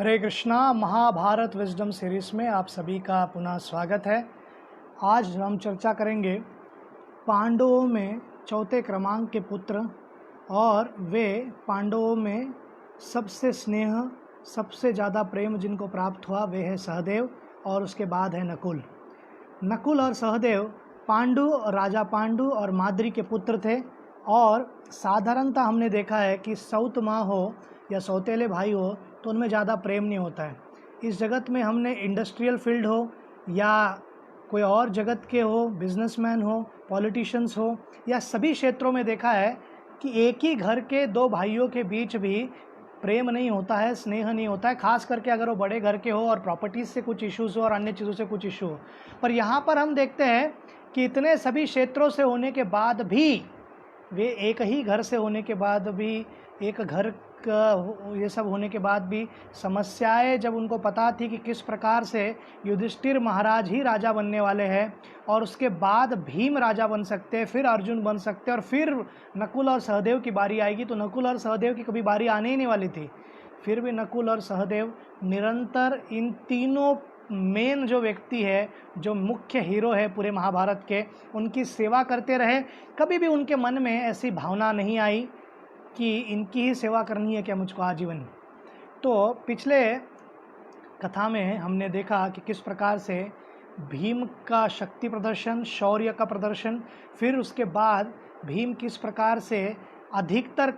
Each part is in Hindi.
हरे कृष्णा। महाभारत विजडम सीरीज में आप सभी का पुनः स्वागत है। आज हम चर्चा करेंगे पांडवों में चौथे क्रमांक के पुत्र और वे पांडवों में सबसे स्नेह, सबसे ज़्यादा प्रेम जिनको प्राप्त हुआ वे है सहदेव और उसके बाद है नकुल। नकुल और सहदेव राजा पांडु और माद्री के पुत्र थे और साधारणतः हमने देखा है कि सौत माँ हो या सौतेले भाई हो तो उनमें ज़्यादा प्रेम नहीं होता है। इस जगत में हमने इंडस्ट्रियल फील्ड हो या कोई और जगत के हो, बिजनेसमैन हो, पॉलिटिशियंस हो, या सभी क्षेत्रों में देखा है कि एक ही घर के दो भाइयों के बीच भी प्रेम नहीं होता है, स्नेह नहीं होता है, खास करके अगर वो बड़े घर के हो और प्रॉपर्टीज़ से कुछ इश्यूज़ हो और अन्य चीज़ों से कुछ इशू हो। पर यहाँ पर हम देखते हैं कि इतने सभी क्षेत्रों से होने के बाद भी वे एक ही घर से होने के बाद भी एक घर का ये सब होने के बाद भी समस्याएं जब उनको पता थी कि किस प्रकार से युधिष्ठिर महाराज ही राजा बनने वाले हैं और उसके बाद भीम राजा बन सकते हैं, फिर अर्जुन बन सकते हैं और फिर नकुल और सहदेव की बारी आएगी, तो नकुल और सहदेव की कभी बारी आने ही नहीं वाली थी। फिर भी नकुल और सहदेव निरंतर इन तीनों मेन जो व्यक्ति है, जो मुख्य हीरो है पूरे महाभारत के, उनकी सेवा करते रहे। कभी भी उनके मन में ऐसी भावना नहीं आई कि इनकी ही सेवा करनी है क्या मुझको आजीवन। तो पिछले कथा में हमने देखा कि किस प्रकार से भीम का शक्ति प्रदर्शन, शौर्य का प्रदर्शन, फिर उसके बाद भीम किस प्रकार से अधिकतर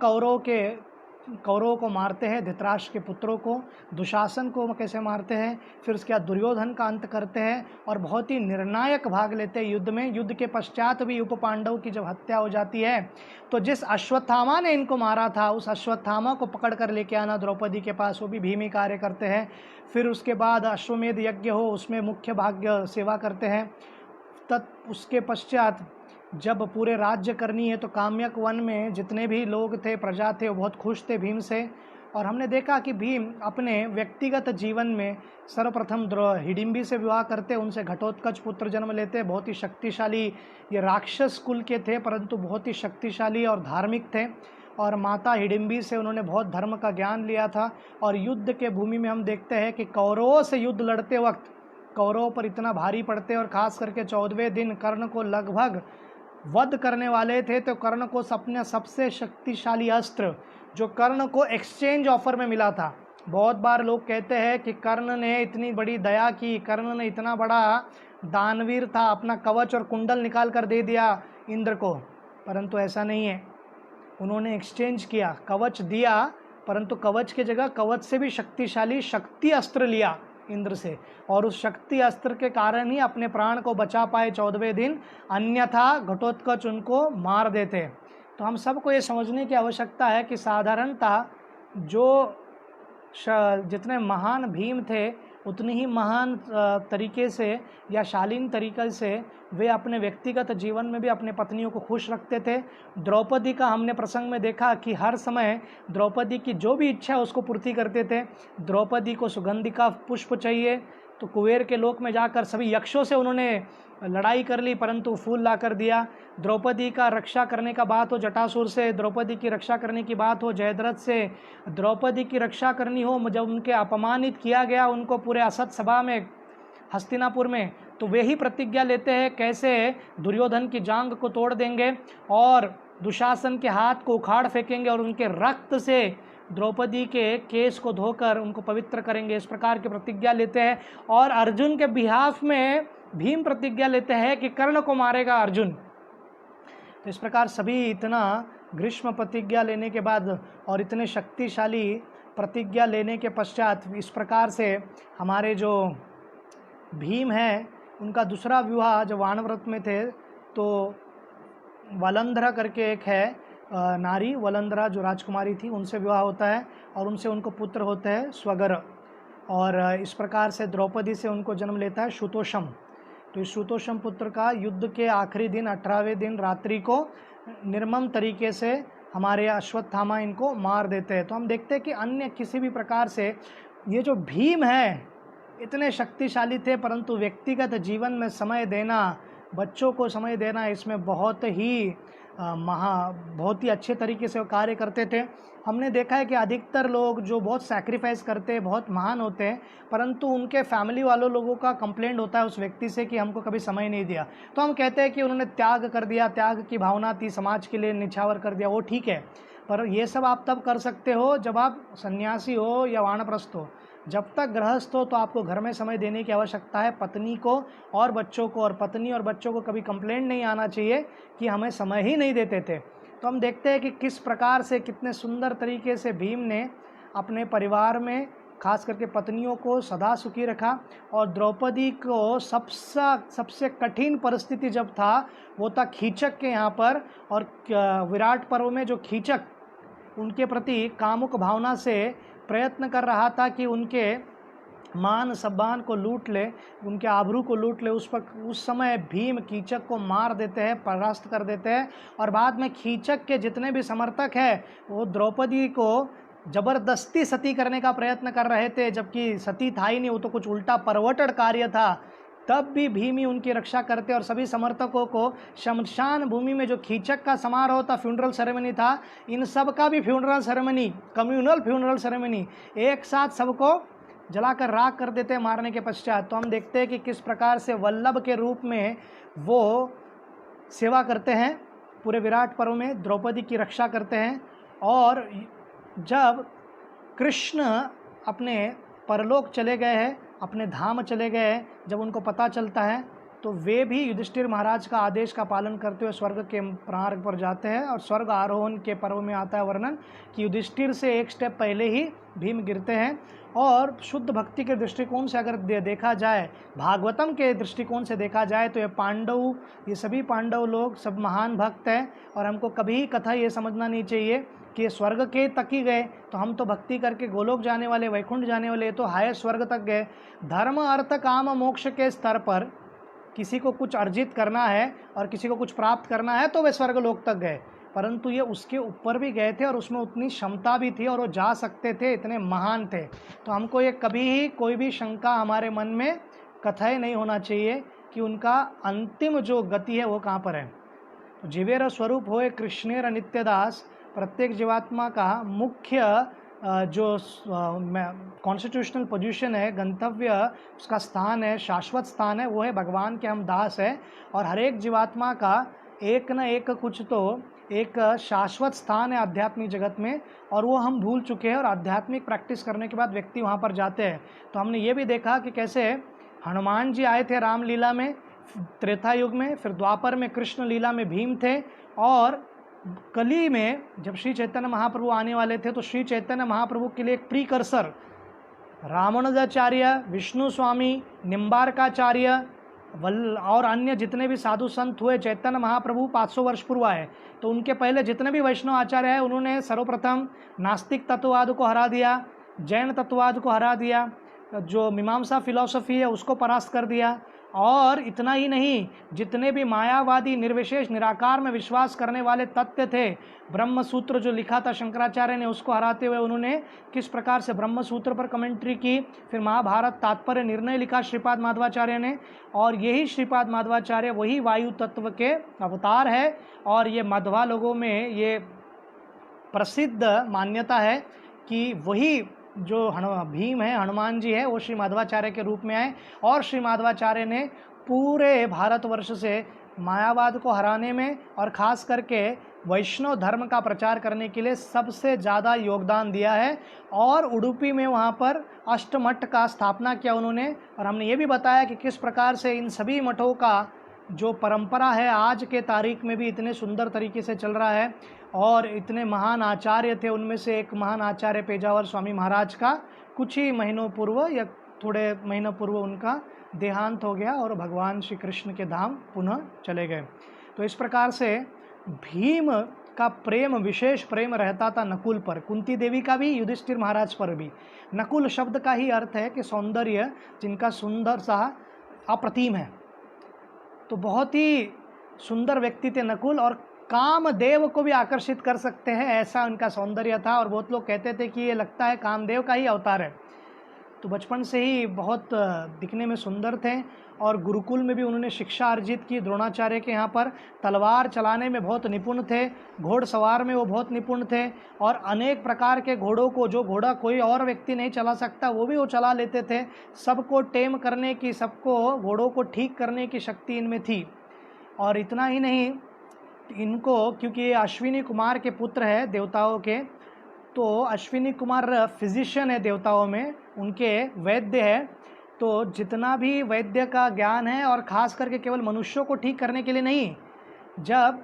कौरवों को मारते हैं, धृतराष्ट्र के पुत्रों को, दुशासन को कैसे मारते हैं, फिर उसके बाद दुर्योधन का अंत करते हैं और बहुत ही निर्णायक भाग लेते हैं युद्ध में। युद्ध के पश्चात भी उप पांडव की जब हत्या हो जाती है तो जिस अश्वत्थामा ने इनको मारा था उस अश्वत्थामा को पकड़ कर लेके आना द्रौपदी के पास, वो भी भीम ही कार्य करते हैं। फिर उसके बाद अश्वमेध यज्ञ हो, उसमें मुख्य भाग्य सेवा करते हैं। उसके पश्चात जब पूरे राज्य करनी है तो काम्यक वन में जितने भी लोग थे, प्रजा थे, वो बहुत खुश थे भीम से। और हमने देखा कि भीम अपने व्यक्तिगत जीवन में सर्वप्रथम हिडिंबी से विवाह करते, उनसे घटोत्कच पुत्र जन्म लेते। बहुत ही शक्तिशाली, ये राक्षस कुल के थे परंतु बहुत ही शक्तिशाली और धार्मिक थे और माता हिडिंबी से उन्होंने बहुत धर्म का ज्ञान लिया था। और युद्ध के भूमि में हम देखते हैं कि कौरवों से युद्ध लड़ते वक्त कौरवों पर इतना भारी पड़ते और ख़ास करके 14वें दिन कर्ण को लगभग वध करने वाले थे, तो कर्ण को अपने सबसे शक्तिशाली अस्त्र जो कर्ण को एक्सचेंज ऑफर में मिला था। बहुत बार लोग कहते हैं कि कर्ण ने इतनी बड़ी दया की, कर्ण ने इतना बड़ा दानवीर था, अपना कवच और कुंडल निकाल कर दे दिया इंद्र को, परंतु ऐसा नहीं है। उन्होंने एक्सचेंज किया, कवच दिया परंतु कवच के जगह कवच से भी शक्तिशाली शक्ति अस्त्र लिया इंद्र से, और उस शक्ति अस्त्र के कारण ही अपने प्राण को बचा पाए 14वें दिन, अन्यथा घटोत्कच उनको मार देते। तो हम सबको ये समझने की आवश्यकता है कि साधारणतः जितने महान भीम थे उतनी ही महान तरीके से या शालीन तरीके से वे अपने व्यक्तिगत जीवन में भी अपने पत्नियों को खुश रखते थे। द्रौपदी का हमने प्रसंग में देखा कि हर समय द्रौपदी की जो भी इच्छा है उसको पूर्ति करते थे। द्रौपदी को सुगंधि का पुष्प चाहिए तो कुबेर के लोक में जाकर सभी यक्षों से उन्होंने लड़ाई कर ली परंतु फूल ला कर दिया। द्रौपदी का रक्षा करने का बात हो जटासुर से, द्रौपदी की रक्षा करने की बात हो जयद्रथ से, द्रौपदी की रक्षा करनी हो जब उनके अपमानित किया गया उनको पूरे असत सभा में हस्तिनापुर में, तो वे ही प्रतिज्ञा लेते हैं कैसे दुर्योधन की जांग को तोड़ देंगे और दुशासन के हाथ को उखाड़ फेंकेंगे और उनके रक्त से द्रौपदी के केस को धोकर उनको पवित्र करेंगे। इस प्रकार की प्रतिज्ञा लेते हैं। और अर्जुन के बिहाफ में भीम प्रतिज्ञा लेते हैं कि कर्ण को मारेगा अर्जुन। तो इस प्रकार सभी इतना ग्रीष्म प्रतिज्ञा लेने के बाद और इतने शक्तिशाली प्रतिज्ञा लेने के पश्चात इस प्रकार से हमारे जो भीम है उनका दूसरा विवाह जब वानव्रत में थे तो वलंधरा करके एक है नारी, वलंधरा जो राजकुमारी थी, उनसे विवाह होता है और उनसे उनको पुत्र होते हैं स्वगर। और इस प्रकार से द्रौपदी से उनको जन्म लेता है सुतोषम। तो इस सुतोषम पुत्र का युद्ध के आखिरी दिन 18वें दिन रात्रि को निर्मम तरीके से हमारे अश्वत्थामा इनको मार देते हैं। तो हम देखते हैं कि अन्य किसी भी प्रकार से ये जो भीम है इतने शक्तिशाली थे परंतु व्यक्तिगत जीवन में समय देना, बच्चों को समय देना, इसमें बहुत ही बहुत ही अच्छे तरीके से वो कार्य करते थे। हमने देखा है कि अधिकतर लोग जो बहुत सैक्रिफाइस करते हैं, बहुत महान होते हैं, परंतु उनके फैमिली वालों लोगों का कंप्लेंट होता है उस व्यक्ति से कि हमको कभी समय नहीं दिया। तो हम कहते हैं कि उन्होंने त्याग कर दिया, त्याग की भावना थी, समाज के लिए निछावर कर दिया, वो ठीक है। पर ये सब आप तब कर सकते हो जब आप सन्यासी हो या वानप्रस्थ हो। जब तक गृहस्थ हो तो आपको घर में समय देने की आवश्यकता है, पत्नी को और बच्चों को, और पत्नी और बच्चों को कभी कंप्लेंट नहीं आना चाहिए कि हमें समय ही नहीं देते थे। तो हम देखते हैं कि किस प्रकार से, कितने सुंदर तरीके से भीम ने अपने परिवार में खास करके पत्नियों को सदा सुखी रखा। और द्रौपदी को सबसे कठिन परिस्थिति जब था वो था कीचक के यहाँ पर, और विराट पर्व में जो कीचक उनके प्रति कामुक भावना से प्रयत्न कर रहा था कि उनके मान सम्मान को लूट ले, उनके आबरू को लूट ले, उस समय भीम कीचक को मार देते हैं, परास्त कर देते हैं। और बाद में कीचक के जितने भी समर्थक हैं वो द्रौपदी को जबरदस्ती सती करने का प्रयत्न कर रहे थे, जबकि सती था ही नहीं, वो तो कुछ उल्टा परवटन कार्य था। तब भी भीम ही उनकी रक्षा करते, और सभी समर्थकों को शमशान भूमि में जो कीचक का समारोह था, फ्यूनरल सेरेमनी था, इन सब का भी funeral ceremony, communal funeral ceremony, एक साथ सबको जलाकर राख कर देते हैं मारने के पश्चात। तो हम देखते हैं कि किस प्रकार से वल्लभ के रूप में वो सेवा करते हैं, पूरे विराट पर्व में द्रौपदी की रक्षा करते हैं। और जब कृष्ण अपने परलोक चले गए हैं, अपने धाम चले गए हैं, जब उनको पता चलता है तो वे भी युधिष्ठिर महाराज का आदेश का पालन करते हुए स्वर्ग के मार्ग पर जाते हैं। और स्वर्ग आरोहण के पर्व में आता है वर्णन कि युधिष्ठिर से एक स्टेप पहले ही भीम गिरते हैं। और शुद्ध भक्ति के दृष्टिकोण से अगर देखा जाए, भागवतम के दृष्टिकोण से देखा जाए, तो ये सभी पांडव लोग सब महान भक्त हैं। और हमको कभी कथा ये समझना नहीं चाहिए कि स्वर्ग के तक ही गए, तो हम तो भक्ति करके गोलोक जाने वाले, वैकुंठ जाने वाले, तो हायर स्वर्ग तक गए। धर्म अर्थ काम मोक्ष के स्तर पर किसी को कुछ अर्जित करना है और किसी को कुछ प्राप्त करना है तो वे स्वर्गलोक तक गए, परंतु ये उसके ऊपर भी गए थे और उसमें उतनी क्षमता भी थी और वो जा सकते थे, इतने महान थे। तो हमको ये कभी ही कोई भी शंका हमारे मन में कथाएं नहीं होना चाहिए कि उनका अंतिम जो गति है वो कहाँ पर है। तो जीवेर स्वरूप होए कृष्णेर नित्यदास, प्रत्येक जीवात्मा का मुख्य जो कॉन्स्टिट्यूशनल पोजीशन है, गंतव्य उसका स्थान है, शाश्वत स्थान है, वो है भगवान के हम दास है। और हर एक जीवात्मा का एक न एक कुछ तो एक शाश्वत स्थान है आध्यात्मिक जगत में, और वो हम भूल चुके हैं। और आध्यात्मिक प्रैक्टिस करने के बाद व्यक्ति वहाँ पर जाते हैं। तो हमने ये भी देखा कि कैसे हनुमान जी आए थे रामलीला में त्रेता युग में, फिर द्वापर में कृष्ण लीला में भीम थे, और कली में जब श्री चैतन्य महाप्रभु आने वाले थे तो श्री चैतन्य महाप्रभु के लिए एक प्रीकर्सर रामानुजाचार्य, विष्णु स्वामी, निम्बारकाचार्य और अन्य जितने भी साधु संत हुए, चैतन्य महाप्रभु 500 वर्ष पूर्व आए। तो उनके पहले जितने भी वैष्णव आचार्य हैं उन्होंने सर्वप्रथम नास्तिक तत्ववाद को हरा दिया, जैन तत्ववाद को हरा दिया, जो मीमांसा फिलॉसफी है उसको परास्त कर दिया। और इतना ही नहीं, जितने भी मायावादी निर्विशेष निराकार में विश्वास करने वाले तत्व थे, ब्रह्म सूत्र जो लिखा था शंकराचार्य ने उसको हराते हुए उन्होंने किस प्रकार से ब्रह्म सूत्र पर कमेंट्री की। फिर महाभारत तात्पर्य निर्णय लिखा श्रीपाद माधवाचार्य ने, और यही श्रीपाद माधवाचार्य वही वायु तत्व के अवतार है। और ये मध्वा लोगों में ये प्रसिद्ध मान्यता है कि वही जो भीम है, हनुमान जी है, वो श्री माधवाचार्य के रूप में आए। और श्री माधवाचार्य ने पूरे भारतवर्ष से मायावाद को हराने में और ख़ास करके वैष्णव धर्म का प्रचार करने के लिए सबसे ज़्यादा योगदान दिया है। और उडुपी में वहाँ पर अष्टमठ का स्थापना किया उन्होंने। और हमने ये भी बताया कि किस प्रकार से इन सभी मठों का जो परंपरा है आज के तारीख में भी इतने सुंदर तरीके से चल रहा है। और इतने महान आचार्य थे, उनमें से एक महान आचार्य पेजावर स्वामी महाराज का कुछ ही महीनों पूर्व या थोड़े महीनों पूर्व उनका देहांत हो गया और भगवान श्री कृष्ण के धाम पुनः चले गए। तो इस प्रकार से भीम का प्रेम, विशेष प्रेम रहता था नकुल पर, कुंती देवी का भी, युधिष्ठिर महाराज पर भी। नकुल शब्द का ही अर्थ है कि सौंदर्य, जिनका सुंदर सा अप्रतिम है। तो बहुत ही सुंदर व्यक्ति थे नकुल, और कामदेव को भी आकर्षित कर सकते हैं ऐसा उनका सौंदर्य था। और बहुत लोग कहते थे कि ये लगता है कामदेव का ही अवतार है। तो बचपन से ही बहुत दिखने में सुंदर थे और गुरुकुल में भी उन्होंने शिक्षा अर्जित की द्रोणाचार्य के यहाँ पर। तलवार चलाने में बहुत निपुण थे, घोड़सवार में वो बहुत निपुण थे और अनेक प्रकार के घोड़ों को, जो घोड़ा कोई और व्यक्ति नहीं चला सकता वो भी वो चला लेते थे। सबको टेम करने की, सबको घोड़ों को ठीक करने की शक्ति इनमें थी। और इतना ही नहीं, इनको क्योंकि ये अश्विनी कुमार के पुत्र है देवताओं के, तो अश्विनी कुमार फिजिशियन है देवताओं में, उनके वैद्य है। तो जितना भी वैद्य का ज्ञान है और ख़ास करके केवल मनुष्यों को ठीक करने के लिए नहीं, जब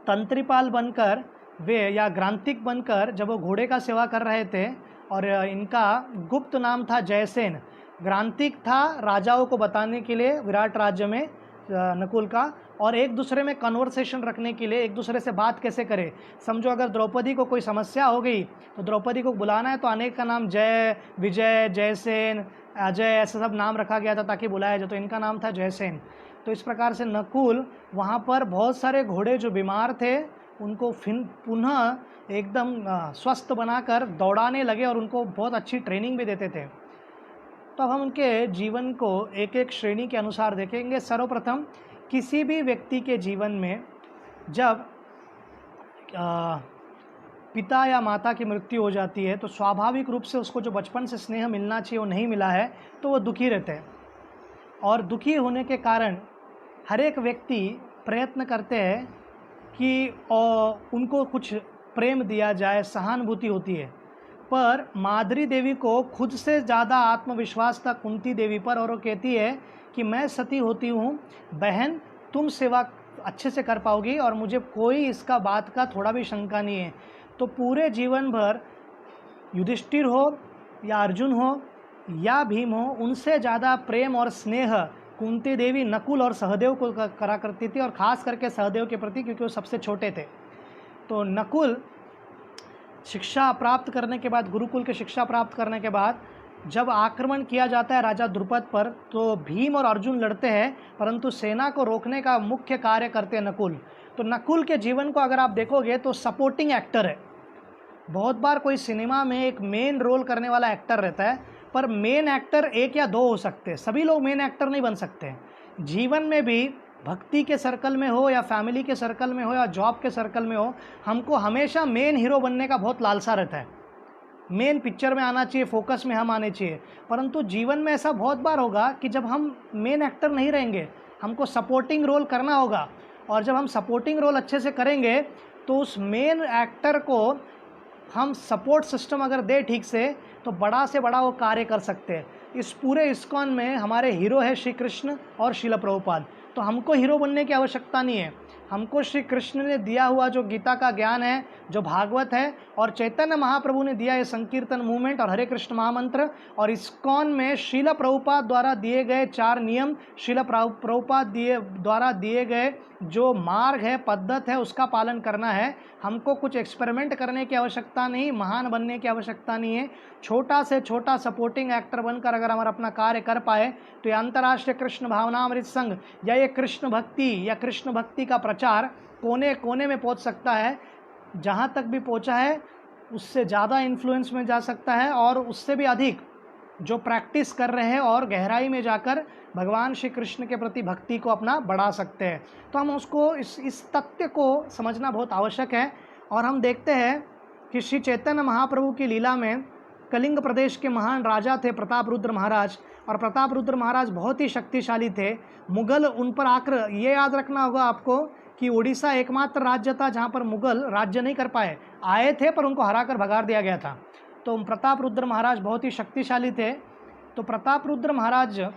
तंत्रीपाल बनकर वे या ग्रांतिक बनकर जब वो घोड़े का सेवा कर रहे थे, और इनका गुप्त नाम था जयसेन। ग्रांतिक था राजाओं को बताने के लिए विराट राज्य में नकुल का, और एक दूसरे में कन्वर्सेशन रखने के लिए, एक दूसरे से बात कैसे करें। समझो अगर द्रौपदी को कोई समस्या हो गई तो द्रौपदी को बुलाना है तो अनेक का नाम जय, विजय, जयसेन, अजय ऐसा सब नाम रखा गया था ताकि बुलाया जाए, तो इनका नाम था जयसेन। तो इस प्रकार से नकुल वहाँ पर बहुत सारे घोड़े जो बीमार थे उनको फिर पुनः एकदम स्वस्थ बनाकर दौड़ाने लगे और उनको बहुत अच्छी ट्रेनिंग भी देते थे। तो अब हम उनके जीवन को एक एक श्रेणी के अनुसार देखेंगे। सर्वप्रथम, किसी भी व्यक्ति के जीवन में जब पिता या माता की मृत्यु हो जाती है तो स्वाभाविक रूप से उसको जो बचपन से स्नेह मिलना चाहिए वो नहीं मिला है, तो वो दुखी रहते हैं। और दुखी होने के कारण हर एक व्यक्ति प्रयत्न करते हैं कि उनको कुछ प्रेम दिया जाए, सहानुभूति होती है। पर माद्री देवी को खुद से ज़्यादा आत्मविश्वास था कुंती देवी पर, और वो कहती है कि मैं सती होती हूँ बहन, तुम सेवा अच्छे से कर पाओगी और मुझे कोई इसका बात का थोड़ा भी शंका नहीं है। तो पूरे जीवन भर युधिष्ठिर हो या अर्जुन हो या भीम हो, उनसे ज़्यादा प्रेम और स्नेह कुंती देवी नकुल और सहदेव को करा करती थी, और ख़ास करके सहदेव के प्रति, क्योंकि वो सबसे छोटे थे। तो नकुल शिक्षा प्राप्त करने के बाद, गुरुकुल की शिक्षा प्राप्त करने के बाद जब आक्रमण किया जाता है राजा द्रुपद पर, तो भीम और अर्जुन लड़ते हैं, परंतु सेना को रोकने का मुख्य कार्य करते हैं नकुल। तो नकुल के जीवन को अगर आप देखोगे तो सपोर्टिंग एक्टर है। बहुत बार कोई सिनेमा में एक मेन रोल करने वाला एक्टर रहता है, पर मेन एक्टर एक या दो हो सकते हैं, सभी लोग मेन एक्टर नहीं बन सकते। जीवन में भी भक्ति के सर्कल में हो या फैमिली के सर्कल में हो या जॉब के सर्कल में हो, हमको हमेशा मेन हीरो बनने का बहुत लालसा रहता है। मेन पिक्चर में आना चाहिए, फोकस में हम आने चाहिए। परंतु जीवन में ऐसा बहुत बार होगा कि जब हम मेन एक्टर नहीं रहेंगे, हमको सपोर्टिंग रोल करना होगा, और जब हम सपोर्टिंग रोल अच्छे से करेंगे तो उस मेन एक्टर को हम सपोर्ट सिस्टम अगर दे ठीक से, तो बड़ा से बड़ा वो कार्य कर सकते हैं। इस पूरे इस्कॉन में हमारे हीरो है श्री कृष्ण और श्रील प्रभुपाद। तो हमको हीरो बनने की आवश्यकता नहीं है, हमको श्री कृष्ण ने दिया हुआ जो गीता का ज्ञान है, जो भागवत है, और चैतन्य महाप्रभु ने दिया ये संकीर्तन मूवमेंट और हरे कृष्ण महामंत्र, और इस्कॉन में श्रील प्रभुपाद द्वारा दिए गए 4 नियम, श्रील प्रभुपाद द्वारा दिए गए जो मार्ग है, पद्धत है, उसका पालन करना है। हमको कुछ एक्सपेरिमेंट करने की आवश्यकता नहीं, महान बनने की आवश्यकता नहीं है। छोटा से छोटा सपोर्टिंग एक्टर बनकर अगर हम अपना कार्य कर पाए तो ये अंतर्राष्ट्रीय कृष्ण भावनामृत संघ या ये कृष्ण भक्ति या कृष्ण भक्ति का प्रचार कोने कोने में पहुंच सकता है। जहां तक भी पहुंचा है उससे ज़्यादा इन्फ्लुएंस में जा सकता है, और उससे भी अधिक जो प्रैक्टिस कर रहे हैं और गहराई में जाकर भगवान श्री कृष्ण के प्रति भक्ति को अपना बढ़ा सकते हैं। तो हम उसको इस तथ्य को समझना बहुत आवश्यक है। और हम देखते हैं कि श्री चैतन्य महाप्रभु की लीला में कलिंग प्रदेश के महान राजा थे प्रताप रुद्र महाराज, और प्रताप रुद्र महाराज बहुत ही शक्तिशाली थे। मुगल उन पर ये याद रखना होगा आपको कि उड़ीसा एकमात्र राज्य था जहाँ पर मुगल राज्य नहीं कर पाए, आए थे पर उनको हराकर भगा दिया गया था। तो प्रताप रुद्र महाराज बहुत ही शक्तिशाली थे। तो प्रताप रुद्र महाराज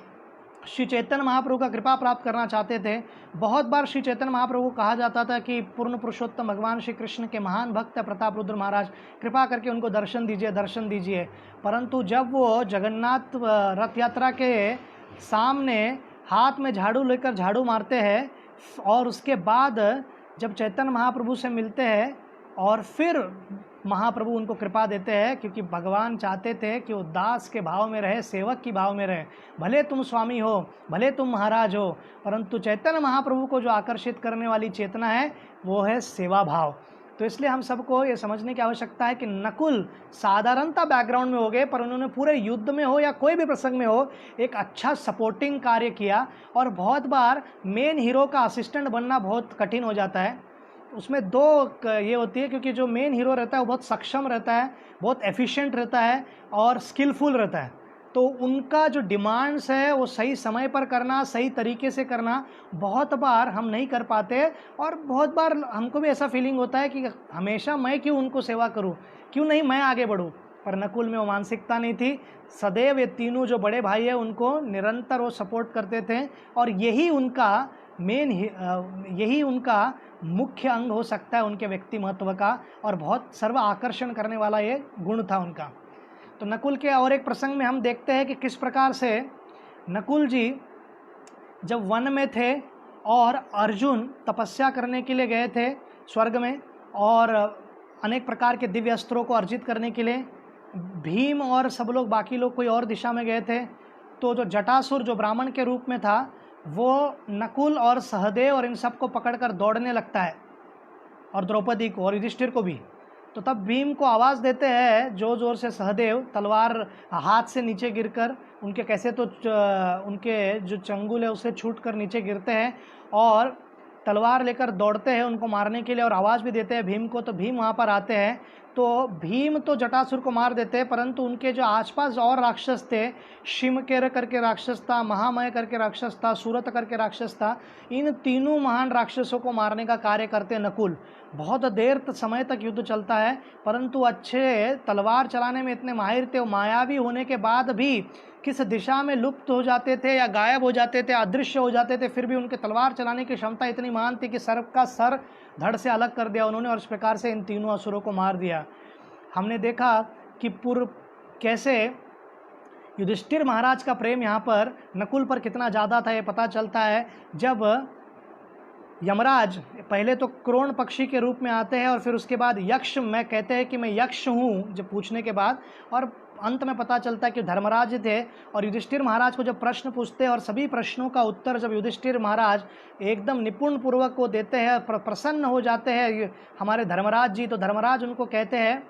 श्री चैतन्य महाप्रभु का कृपा प्राप्त करना चाहते थे। बहुत बार श्री चैतन्य महाप्रभु को कहा जाता था कि पूर्ण पुरुषोत्तम भगवान श्री कृष्ण के महान भक्त है प्रताप रुद्र महाराज, कृपा करके उनको दर्शन दीजिए, दर्शन दीजिए। परंतु जब वो जगन्नाथ रथ यात्रा के सामने हाथ में झाड़ू लेकर झाड़ू मारते हैं, और उसके बाद जब चैतन्य महाप्रभु से मिलते हैं और फिर महाप्रभु उनको कृपा देते हैं, क्योंकि भगवान चाहते थे कि वो दास के भाव में रहे, सेवक की भाव में रहे। भले तुम स्वामी हो, भले तुम महाराज हो, परंतु चैतन्य महाप्रभु को जो आकर्षित करने वाली चेतना है वो है सेवा भाव। तो तो इसलिए हम सबको ये समझने की आवश्यकता है कि नकुल साधारणता बैकग्राउंड में हो गए, पर उन्होंने पूरे युद्ध में हो या कोई भी प्रसंग में हो एक अच्छा सपोर्टिंग कार्य किया। और बहुत बार मेन हीरो का असिस्टेंट बनना बहुत कठिन हो जाता है। उसमें दो ये होती है, क्योंकि जो मेन हीरो रहता है वो बहुत सक्षम रहता है, बहुत एफिशिएंट रहता है और स्किलफुल रहता है। तो उनका जो डिमांड्स है वो सही समय पर करना, सही तरीके से करना बहुत बार हम नहीं कर पाते। और बहुत बार हमको भी ऐसा फीलिंग होता है कि हमेशा मैं क्यों उनको सेवा करूं, क्यों नहीं मैं आगे बढ़ूं। पर नकुल में वो मानसिकता नहीं थी। सदैव ये तीनों जो बड़े भाई है उनको निरंतर वो सपोर्ट करते थे, और यही उनका मुख्य अंग हो सकता है उनके व्यक्तिमत्व का, और बहुत सर्व आकर्षण करने वाला ये गुण था उनका। तो नकुल के और एक प्रसंग में हम देखते हैं कि किस प्रकार से नकुल जी जब वन में थे और अर्जुन तपस्या करने के लिए गए थे स्वर्ग में, और अनेक प्रकार के दिव्य अस्त्रों को अर्जित करने के लिए भीम और सब लोग बाकी लोग कोई और दिशा में गए थे। तो जो जटासुर जो ब्राह्मण के रूप में था वो नकुल और सहदेव और इन सबको पकड़कर दौड़ने लगता है, और द्रौपदी को और युधिष्ठिर को भी। तो तब भीम को आवाज़ देते हैं जोर जोर से सहदेव, तलवार हाथ से नीचे गिरकर उनके कैसे तो उनके जो चंगुल है उससे छूटकर नीचे गिरते हैं, और तलवार लेकर दौड़ते हैं उनको मारने के लिए, और आवाज़ भी देते हैं भीम को। तो भीम वहाँ पर आते हैं, तो भीम तो जटासुर को मार देते हैं, परंतु उनके जो आसपास और राक्षस थे, शिमकेर करके राक्षस था, महामय करके राक्षस था, सूरत करके राक्षस था, इन तीनों महान राक्षसों को मारने का कार्य करते नकुल। बहुत देर समय तक युद्ध चलता है, परंतु अच्छे तलवार चलाने में इतने माहिर थे, मायावी होने के बाद भी किस दिशा में लुप्त हो जाते थे या गायब हो जाते थे, अदृश्य हो जाते थे, फिर भी उनके तलवार चलाने की क्षमता इतनी महान थी कि सर्प का सर धड़ से अलग कर दिया उन्होंने, और इस प्रकार से इन तीनों असुरों को मार दिया। हमने देखा कि कैसे युधिष्ठिर महाराज का प्रेम यहाँ पर नकुल पर कितना ज़्यादा था, ये पता चलता है जब यमराज पहले तो क्रोण पक्षी के रूप में आते हैं, और फिर उसके बाद यक्ष मैं कहते हैं कि मैं यक्ष हूँ जब पूछने के बाद, और अंत में पता चलता है कि धर्मराज थे। और युधिष्ठिर महाराज को जब प्रश्न पूछते हैं और सभी प्रश्नों का उत्तर जब युधिष्ठिर महाराज एकदम निपुण पूर्वक को देते हैं, प्रसन्न हो जाते हैं हमारे धर्मराज जी, तो धर्मराज उनको कहते हैं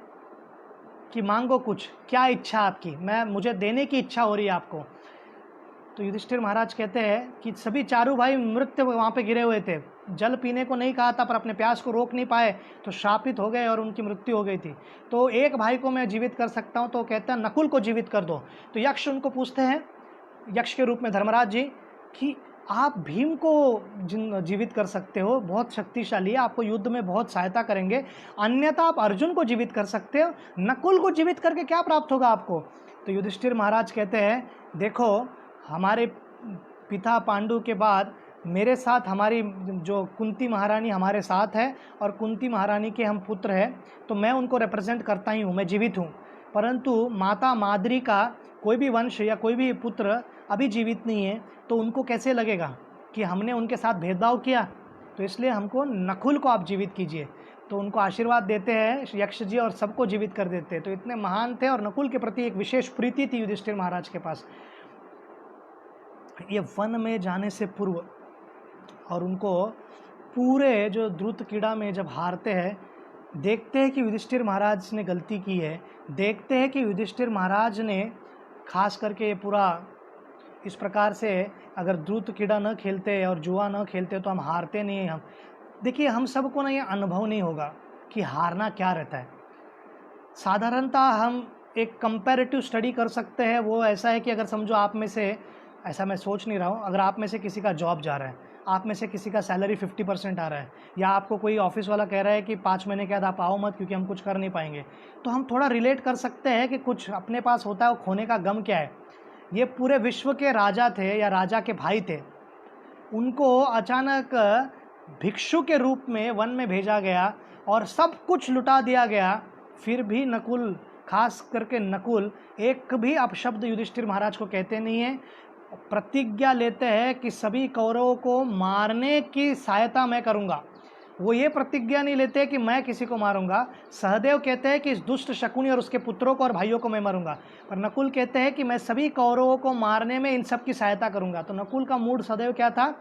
कि मांगो कुछ, क्या इच्छा आपकी, मुझे देने की इच्छा हो रही है आपको। तो युधिष्ठिर महाराज कहते हैं कि सभी चारों भाई मृत वहाँ पे गिरे हुए थे, जल पीने को नहीं कहा था पर अपने प्यास को रोक नहीं पाए तो शापित हो गए और उनकी मृत्यु हो गई थी। तो एक भाई को मैं जीवित कर सकता हूँ, तो कहता है नकुल को जीवित कर दो। तो यक्ष उनको पूछते हैं, यक्ष के रूप में धर्मराज जी, कि आप भीम को जीवित कर सकते हो, बहुत शक्तिशाली है, आपको युद्ध में बहुत सहायता करेंगे, अन्यथा आप अर्जुन को जीवित कर सकते हो, नकुल को जीवित करके क्या प्राप्त होगा आपको। तो युधिष्ठिर महाराज कहते हैं, देखो हमारे पिता पांडु के बाद मेरे साथ हमारी जो कुंती महारानी हमारे साथ है, और कुंती महारानी के हम पुत्र हैं, तो मैं उनको रिप्रेजेंट करता ही हूँ, मैं जीवित हूँ। परंतु माता माद्री का कोई भी वंश या कोई भी पुत्र अभी जीवित नहीं है, तो उनको कैसे लगेगा कि हमने उनके साथ भेदभाव किया, तो इसलिए हमको नकुल को आप जीवित कीजिए। तो उनको आशीर्वाद देते हैं यक्ष जी और सबको जीवित कर देते हैं। तो इतने महान थे, और नकुल के प्रति एक विशेष प्रीति थी युधिष्ठिर महाराज के पास। ये वन में जाने से पूर्व और उनको पूरे जो द्रुत कीड़ा में जब हारते हैं, देखते हैं कि युधिष्ठिर महाराज ने गलती की है, देखते हैं कि युधिष्ठिर महाराज ने खास करके पूरा इस प्रकार से अगर द्रुत कीड़ा न खेलते और जुआ न खेलते तो हम हारते नहीं। हम देखिए, हम सबको ना ये अनुभव नहीं होगा कि हारना क्या रहता है। साधारणतः हम एक कंपैरेटिव स्टडी कर सकते हैं। वो ऐसा है कि अगर समझो आप में से, ऐसा मैं सोच नहीं रहा हूँ, अगर आप में से किसी का जॉब जा रहा है, आप में से किसी का सैलरी 50% आ रहा है, या आपको कोई ऑफिस वाला कह रहा है कि 5 महीने के बाद आप आओ मत क्योंकि हम कुछ कर नहीं पाएंगे, तो हम थोड़ा रिलेट कर सकते हैं कि कुछ अपने पास होता है, वो खोने का गम क्या है। ये पूरे विश्व के राजा थे या राजा के भाई थे, उनको अचानक भिक्षु के रूप में वन में भेजा गया और सब कुछ लुटा दिया गया। फिर भी नकुल, खास करके नकुल, एक भी अपशब्द युधिष्ठिर महाराज को कहते नहीं है। प्रतिज्ञा लेते हैं कि सभी कौरवों को मारने की सहायता मैं करूंगा। वो ये प्रतिज्ञा नहीं लेते कि मैं किसी को मारूंगा। सहदेव कहते हैं कि इस दुष्ट शकुनी और उसके पुत्रों को और भाइयों को मैं मारूंगा, पर नकुल कहते हैं कि मैं सभी कौरवों को मारने में इन सब की सहायता करूंगा। तो नकुल का मूड सदैव क्या था?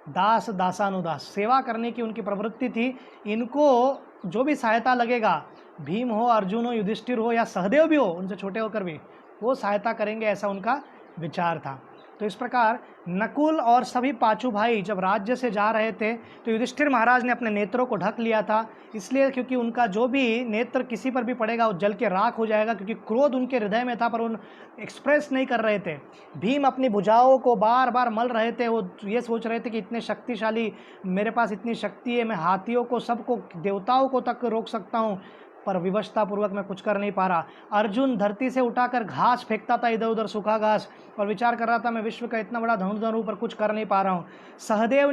दास दासानुदास, सेवा करने की उनकी प्रवृत्ति थी। इनको जो भी सहायता लगेगा, भीम हो, अर्जुन हो, युधिष्ठिर हो या सहदेव भी हो, उनसे छोटे होकर भी, वो सहायता करेंगे, ऐसा उनका विचार था। तो इस प्रकार नकुल और सभी पांचों भाई जब राज्य से जा रहे थे तो युधिष्ठिर महाराज ने अपने नेत्रों को ढक लिया था, इसलिए क्योंकि उनका जो भी नेत्र किसी पर भी पड़ेगा वो जल के राख हो जाएगा, क्योंकि क्रोध उनके हृदय में था पर उन एक्सप्रेस नहीं कर रहे थे। भीम अपनी भुजाओं को बार बार मल रहे थे, वो ये सोच रहे थे कि इतने शक्तिशाली, मेरे पास इतनी शक्ति है, मैं हाथियों को, सबको, देवताओं को तक रोक सकता हूँ, पर विवशतापूर्वक मैं कुछ कर नहीं पा रहा। अर्जुन धरती से उठाकर घास फेंकता था, इधर उधर सूखा घास, और विचार कर रहा था मैं विश्व का इतना बड़ा धनुर्धर हूं पर कुछ कर नहीं पा रहा हूँ। सहदेव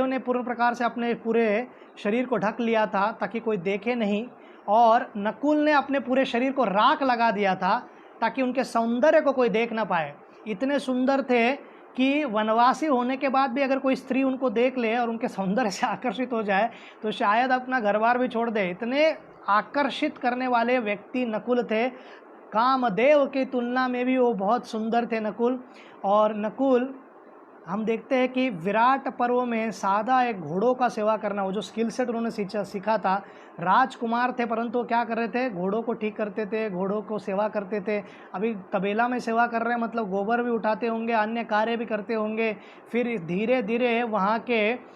ने पूर्ण प्रकार से अपने पूरे शरीर को ढक लिया था ताकि कोई देखे नहीं, और नकुल ने अपने पूरे शरीर को राख लगा दिया था ताकि उनके सौंदर्य को कोई देख ना पाए। इतने सुंदर थे कि वनवासी होने के बाद भी अगर कोई स्त्री उनको देख ले और उनके सौंदर्य से आकर्षित हो जाए तो शायद अपना घर बार भी छोड़ दे। इतने आकर्षित करने वाले व्यक्ति नकुल थे, कामदेव की तुलना में भी वो बहुत सुंदर थे नकुल। और नकुल, हम देखते हैं कि विराट पर्व में सादा एक घोड़ों का सेवा करना, वो जो स्किल सेट उन्होंने सीखा था, राजकुमार थे परंतु वो क्या कर रहे थे, घोड़ों को ठीक करते थे, घोड़ों को सेवा करते थे। अभी तबेला में सेवा कर रहे हैं मतलब गोबर भी उठाते होंगे, अन्य कार्य भी करते होंगे, फिर धीरे धीरे वहाँ के,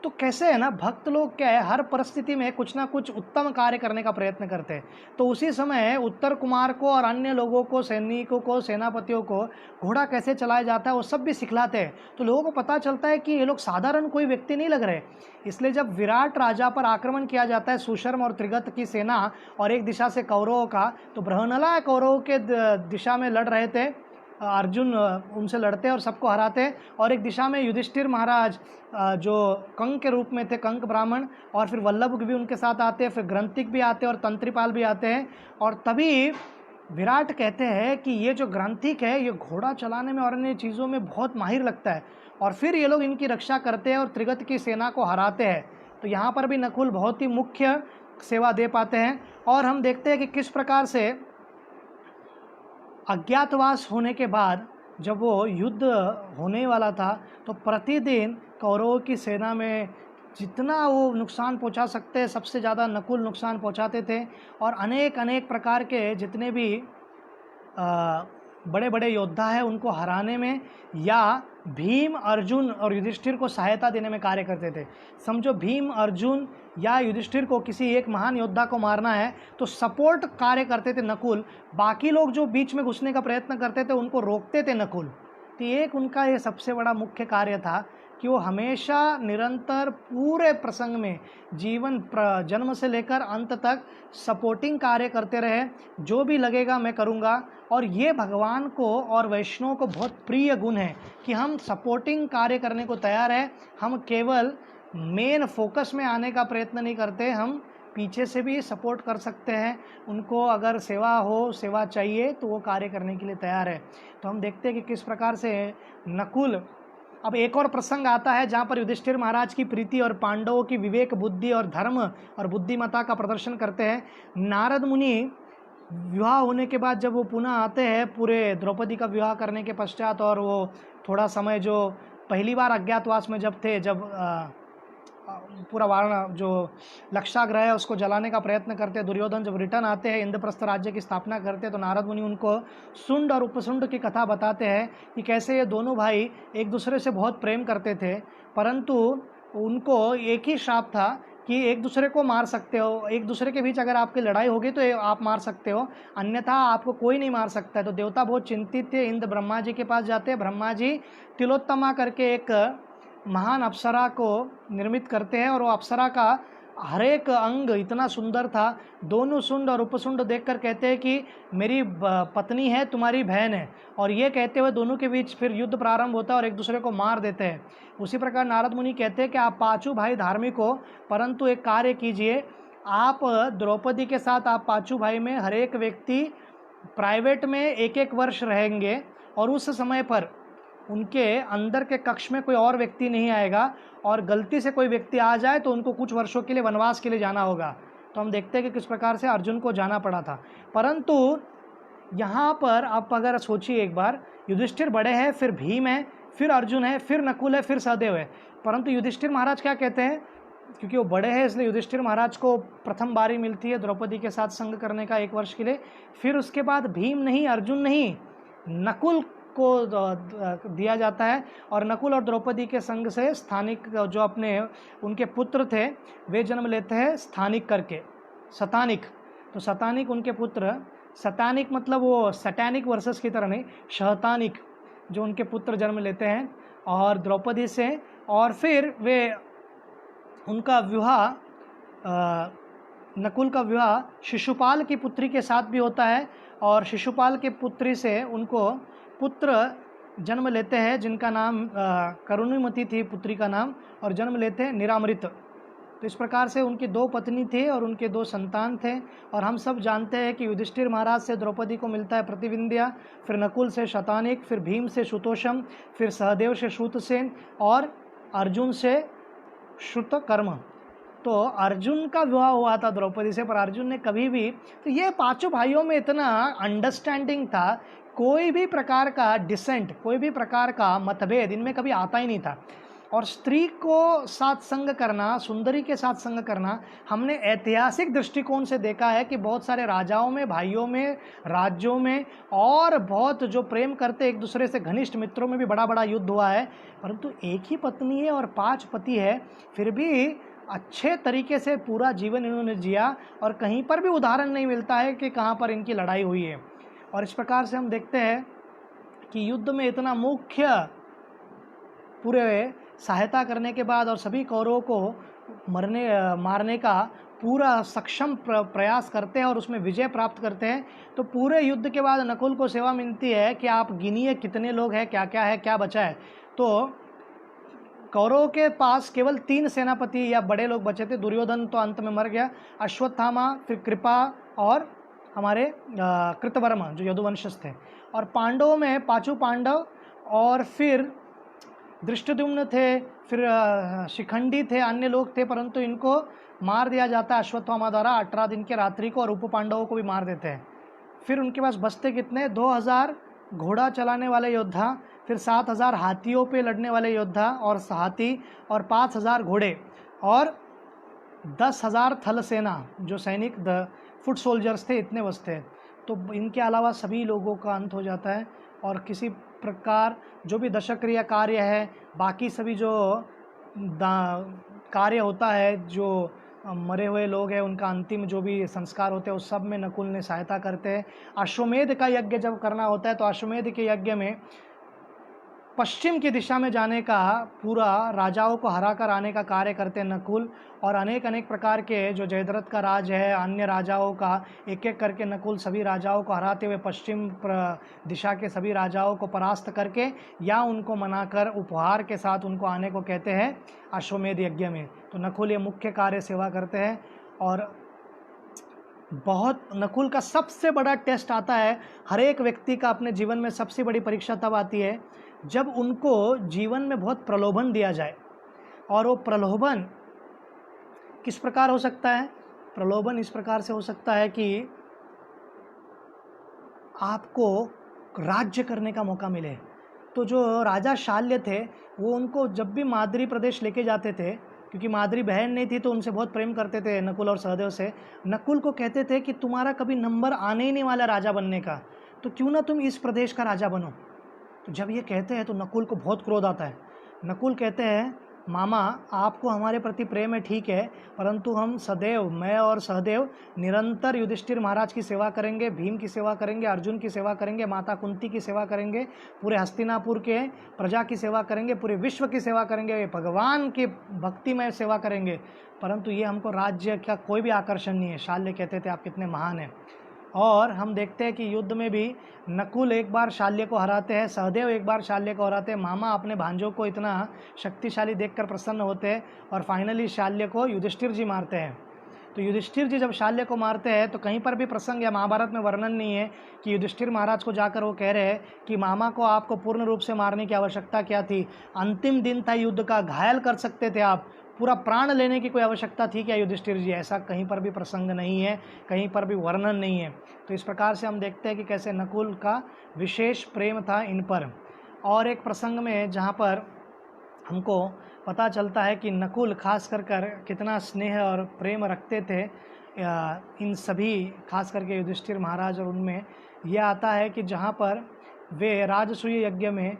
तो कैसे है ना, भक्त लोग क्या है, हर परिस्थिति में कुछ ना कुछ उत्तम कार्य करने का प्रयत्न करते हैं। तो उसी समय उत्तर कुमार को और अन्य लोगों को, सैनिकों को, सेनापतियों को घोड़ा कैसे चलाया जाता है वो सब भी सिखलाते हैं। तो लोगों को पता चलता है कि ये लोग साधारण कोई व्यक्ति नहीं लग रहे। इसलिए जब विराट राजा पर आक्रमण किया जाता है, सुशर्म और त्रिगत की सेना और एक दिशा से कौरवों का, तो बृहनला कौरवों के दिशा में लड़ रहे थे, अर्जुन उनसे लड़ते और सबको हराते, और एक दिशा में युधिष्ठिर महाराज जो कंक के रूप में थे, कंक ब्राह्मण, और फिर वल्लभ भी उनके साथ आते हैं, फिर ग्रंथिक भी आते हैं और तंत्रिपाल भी आते हैं। और तभी विराट कहते हैं कि ये जो ग्रंथिक है ये घोड़ा चलाने में और अन्य चीज़ों में बहुत माहिर लगता है, और फिर ये लोग इनकी रक्षा करते हैं और त्रिगत की सेना को हराते हैं। तो यहाँ पर भी नकुल बहुत ही मुख्य सेवा दे पाते हैं। और हम देखते हैं कि किस प्रकार से अज्ञातवास होने के बाद जब वो युद्ध होने वाला था तो प्रतिदिन कौरवों की सेना में जितना वो नुकसान पहुंचा सकते हैं सबसे ज़्यादा नकुल नुकसान पहुंचाते थे, और अनेक अनेक प्रकार के जितने भी बड़े बड़े योद्धा हैं उनको हराने में या भीम, अर्जुन और युधिष्ठिर को सहायता देने में कार्य करते थे। समझो भीम, अर्जुन या युधिष्ठिर को किसी एक महान योद्धा को मारना है तो सपोर्ट कार्य करते थे नकुल, बाकी लोग जो बीच में घुसने का प्रयत्न करते थे उनको रोकते थे नकुल। तो एक उनका ये सबसे बड़ा मुख्य कार्य था कि वो हमेशा निरंतर पूरे प्रसंग में जीवन जन्म से लेकर अंत तक सपोर्टिंग कार्य करते रहे, जो भी लगेगा मैं करूँगा। और ये भगवान को और वैष्णव को बहुत प्रिय गुण है कि हम सपोर्टिंग कार्य करने को तैयार है, हम केवल मेन फोकस में आने का प्रयत्न नहीं करते, हम पीछे से भी सपोर्ट कर सकते हैं। उनको अगर सेवा हो, सेवा चाहिए तो वो कार्य करने के लिए तैयार है। तो हम देखते हैं कि किस प्रकार से नकुल, अब एक और प्रसंग आता है जहाँ पर युधिष्ठिर महाराज की प्रीति और पांडवों की विवेक बुद्धि और धर्म और बुद्धिमत्ता का प्रदर्शन करते हैं। नारद मुनि विवाह होने के बाद जब वो पुनः आते हैं पूरे द्रौपदी का विवाह करने के पश्चात, और वो थोड़ा समय जो पहली बार अज्ञातवास में जब थे, जब पूरा वारण जो लक्षाग्रह है उसको जलाने का प्रयत्न करते हैं, दुर्योधन जब रिटर्न आते हैं, इंद्रप्रस्थ राज्य की स्थापना करते हैं, तो नारद मुनि उनको सुंड और उपसुंड की कथा बताते हैं कि कैसे ये दोनों भाई एक दूसरे से बहुत प्रेम करते थे, परंतु उनको एक ही श्राप था कि एक दूसरे को मार सकते हो, एक दूसरे के बीच अगर आपकी लड़ाई होगी तो आप मार सकते हो, अन्यथा आपको कोई नहीं मार सकता है। तो देवता बहुत चिंतित थे, इंद्र ब्रह्मा जी के पास जाते हैं, ब्रह्मा जी तिलोत्तमा करके एक महान अप्सरा को निर्मित करते हैं, और वो अप्सरा का हर एक अंग इतना सुंदर था, दोनों सुंड और उपसुंड देखकर कहते हैं कि मेरी पत्नी है, तुम्हारी बहन है, और ये कहते हुए दोनों के बीच फिर युद्ध प्रारंभ होता है और एक दूसरे को मार देते हैं। उसी प्रकार नारद मुनि कहते हैं कि आप पांचों भाई धार्मिक हो, परंतु एक कार्य कीजिए, आप द्रौपदी के साथ, आप पांचों भाई में हर एक व्यक्ति प्राइवेट में एक एक वर्ष रहेंगे, और उस समय पर उनके अंदर के कक्ष में कोई और व्यक्ति नहीं आएगा, और गलती से कोई व्यक्ति आ जाए तो उनको कुछ वर्षों के लिए वनवास के लिए जाना होगा। तो हम देखते हैं कि किस प्रकार से अर्जुन को जाना पड़ा था। परंतु यहाँ पर आप अगर सोचिए एक बार, युधिष्ठिर बड़े हैं, फिर भीम है, फिर अर्जुन है, फिर नकुल है, फिर सहदेव है। परंतु युधिष्ठिर महाराज क्या कहते हैं, क्योंकि वो बड़े हैं इसलिए युधिष्ठिर महाराज को प्रथम बारी मिलती है द्रौपदी के साथ संग करने का 1 वर्ष के लिए। फिर उसके बाद भीम नहीं, अर्जुन नहीं, नकुल को दिया जाता है। और नकुल और द्रौपदी के संग से स्थानिक जो अपने उनके पुत्र थे वे जन्म लेते हैं स्थानिक करके, सतानिक। तो सतानिक उनके पुत्र, सतानिक मतलब वो सैटैनिक वर्सेस की तरह नहीं, शहतानिक जो उनके पुत्र जन्म लेते हैं और द्रौपदी से। और फिर वे उनका विवाह, नकुल का विवाह शिशुपाल की पुत्री के साथ भी होता है और शिशुपाल के पुत्री से उनको पुत्र जन्म लेते हैं जिनका नाम करुणिमति थी पुत्री का नाम, और जन्म लेते हैं निरामृत। तो इस प्रकार से उनकी 2 पत्नी थी और उनके 2 संतान थे। और हम सब जानते हैं कि युधिष्ठिर महाराज से द्रौपदी को मिलता है प्रतिविंध्या, फिर नकुल से शतानिक, फिर भीम से शुतोषम, फिर सहदेव से श्रुतसेन और अर्जुन से श्रुतकर्म। तो अर्जुन का विवाह हुआ था द्रौपदी से, पर अर्जुन ने कभी भी, तो ये 5 भाइयों में इतना अंडरस्टैंडिंग था, कोई भी प्रकार का डिसेंट, कोई भी प्रकार का मतभेद इनमें कभी आता ही नहीं था। और स्त्री को साथ संग करना, सुंदरी के साथ संग करना, हमने ऐतिहासिक दृष्टिकोण से देखा है कि बहुत सारे राजाओं में, भाइयों में, राज्यों में और बहुत जो प्रेम करते एक दूसरे से घनिष्ठ मित्रों में भी बड़ा बड़ा युद्ध हुआ है। परंतु एक ही पत्नी है और 5 पति है, फिर भी अच्छे तरीके से पूरा जीवन इन्होंने जिया और कहीं पर भी उदाहरण नहीं मिलता है कि कहाँ पर इनकी लड़ाई हुई है। और इस प्रकार से हम देखते हैं कि युद्ध में इतना मुख्य पूरे सहायता करने के बाद और सभी कौरवों को मारने का पूरा सक्षम प्रयास करते हैं और उसमें विजय प्राप्त करते हैं। तो पूरे युद्ध के बाद नकुल को सेवा मिलती है कि आप गिनिए कितने लोग हैं, क्या क्या है, क्या बचा है। तो कौरवों के पास केवल 3 सेनापति या बड़े लोग बचे थे। दुर्योधन तो अंत में मर गया, अश्वत्थामा, फिर कृपा और हमारे कृतवर्मा जो यदुवंशज थे। और पांडवों में 5 पांडव और फिर धृष्टद्युम्न थे, फिर शिखंडी थे, अन्य लोग थे, परंतु इनको मार दिया जाता है अश्वत्थामा द्वारा 18 दिन के रात्रि को, और उप पांडवों को भी मार देते हैं। फिर उनके पास बचते कितने, 2000 घोड़ा चलाने वाले योद्धा, फिर 7000 हाथियों पे लड़ने वाले योद्धा और हाथी, और 5000 घोड़े और 10,000 थल सेना जो सैनिक फुट सोल्जर्स थे, इतने बचते हैं। तो इनके अलावा सभी लोगों का अंत हो जाता है और किसी प्रकार जो भी दशक्रिया कार्य है, बाकी सभी जो कार्य होता है, जो मरे हुए लोग हैं उनका अंतिम जो भी संस्कार होते हैं उस सब में नकुल ने सहायता करते हैं। अश्वमेध का यज्ञ जब करना होता है तो अश्वमेध के यज्ञ में पश्चिम की दिशा में जाने का, पूरा राजाओं को हरा कर आने का कार्य करते हैं नकुल। और अनेक अनेक प्रकार के जो जयद्रथ का राज है, अन्य राजाओं का एक एक करके नकुल सभी राजाओं को हराते हुए पश्चिम दिशा के सभी राजाओं को परास्त करके या उनको मनाकर उपहार के साथ उनको आने को कहते हैं अश्वमेध यज्ञ में। तो नकुल ये मुख्य कार्य सेवा करते हैं। और बहुत नकुल का सबसे बड़ा टेस्ट आता है, हर एक व्यक्ति का अपने जीवन में सबसे बड़ी परीक्षा तब आती है जब उनको जीवन में बहुत प्रलोभन दिया जाए। और वो प्रलोभन किस प्रकार हो सकता है, प्रलोभन इस प्रकार से हो सकता है कि आपको राज्य करने का मौका मिले। तो जो राजा शाल्य थे वो उनको जब भी माद्री प्रदेश लेके जाते थे, क्योंकि माद्री बहन नहीं थी तो उनसे बहुत प्रेम करते थे नकुल और सहदेव से, नकुल को कहते थे कि तुम्हारा कभी नंबर आने ही नहीं वाला राजा बनने का, तो क्यों ना तुम इस प्रदेश का राजा बनो। तो जब ये कहते हैं तो नकुल को बहुत क्रोध आता है। नकुल कहते हैं मामा आपको हमारे प्रति प्रेम है ठीक है, परंतु हम सदैव, मैं और सहदेव निरंतर युधिष्ठिर महाराज की सेवा करेंगे, भीम की सेवा करेंगे, अर्जुन की सेवा करेंगे, माता कुंती की सेवा करेंगे, पूरे हस्तिनापुर के प्रजा की सेवा करेंगे, पूरे विश्व की सेवा करेंगे, भगवान की भक्तिमय सेवा करेंगे, परंतु ये हमको राज्य का कोई भी आकर्षण नहीं है। शाल्य कहते थे आप कितने महान हैं। और हम देखते हैं कि युद्ध में भी नकुल एक बार शाल्य को हराते हैं, सहदेव एक बार शाल्य को हराते हैं, मामा अपने भांजों को इतना शक्तिशाली देखकर प्रसन्न होते हैं और फाइनली शाल्य को युधिष्ठिर जी मारते हैं। तो युधिष्ठिर जी जब शाल्य को मारते हैं तो कहीं पर भी प्रसंग या महाभारत में वर्णन नहीं है कि युधिष्ठिर महाराज को जाकर वो कह रहे हैं कि मामा को आपको पूर्ण रूप से मारने की आवश्यकता क्या थी, अंतिम दिन था युद्ध का, घायल कर सकते थे आप, पूरा प्राण लेने की कोई आवश्यकता थी क्या युधिष्ठिर जी। ऐसा कहीं पर भी प्रसंग नहीं है, कहीं पर भी वर्णन नहीं है। तो इस प्रकार से हम देखते हैं कि कैसे नकुल का विशेष प्रेम था इन पर। और एक प्रसंग में जहाँ पर हमको पता चलता है कि नकुल खास कर कितना स्नेह और प्रेम रखते थे इन सभी खास करके युधिष्ठिर महाराज, और उनमें यह आता है कि जहाँ पर वे राजसूय यज्ञ में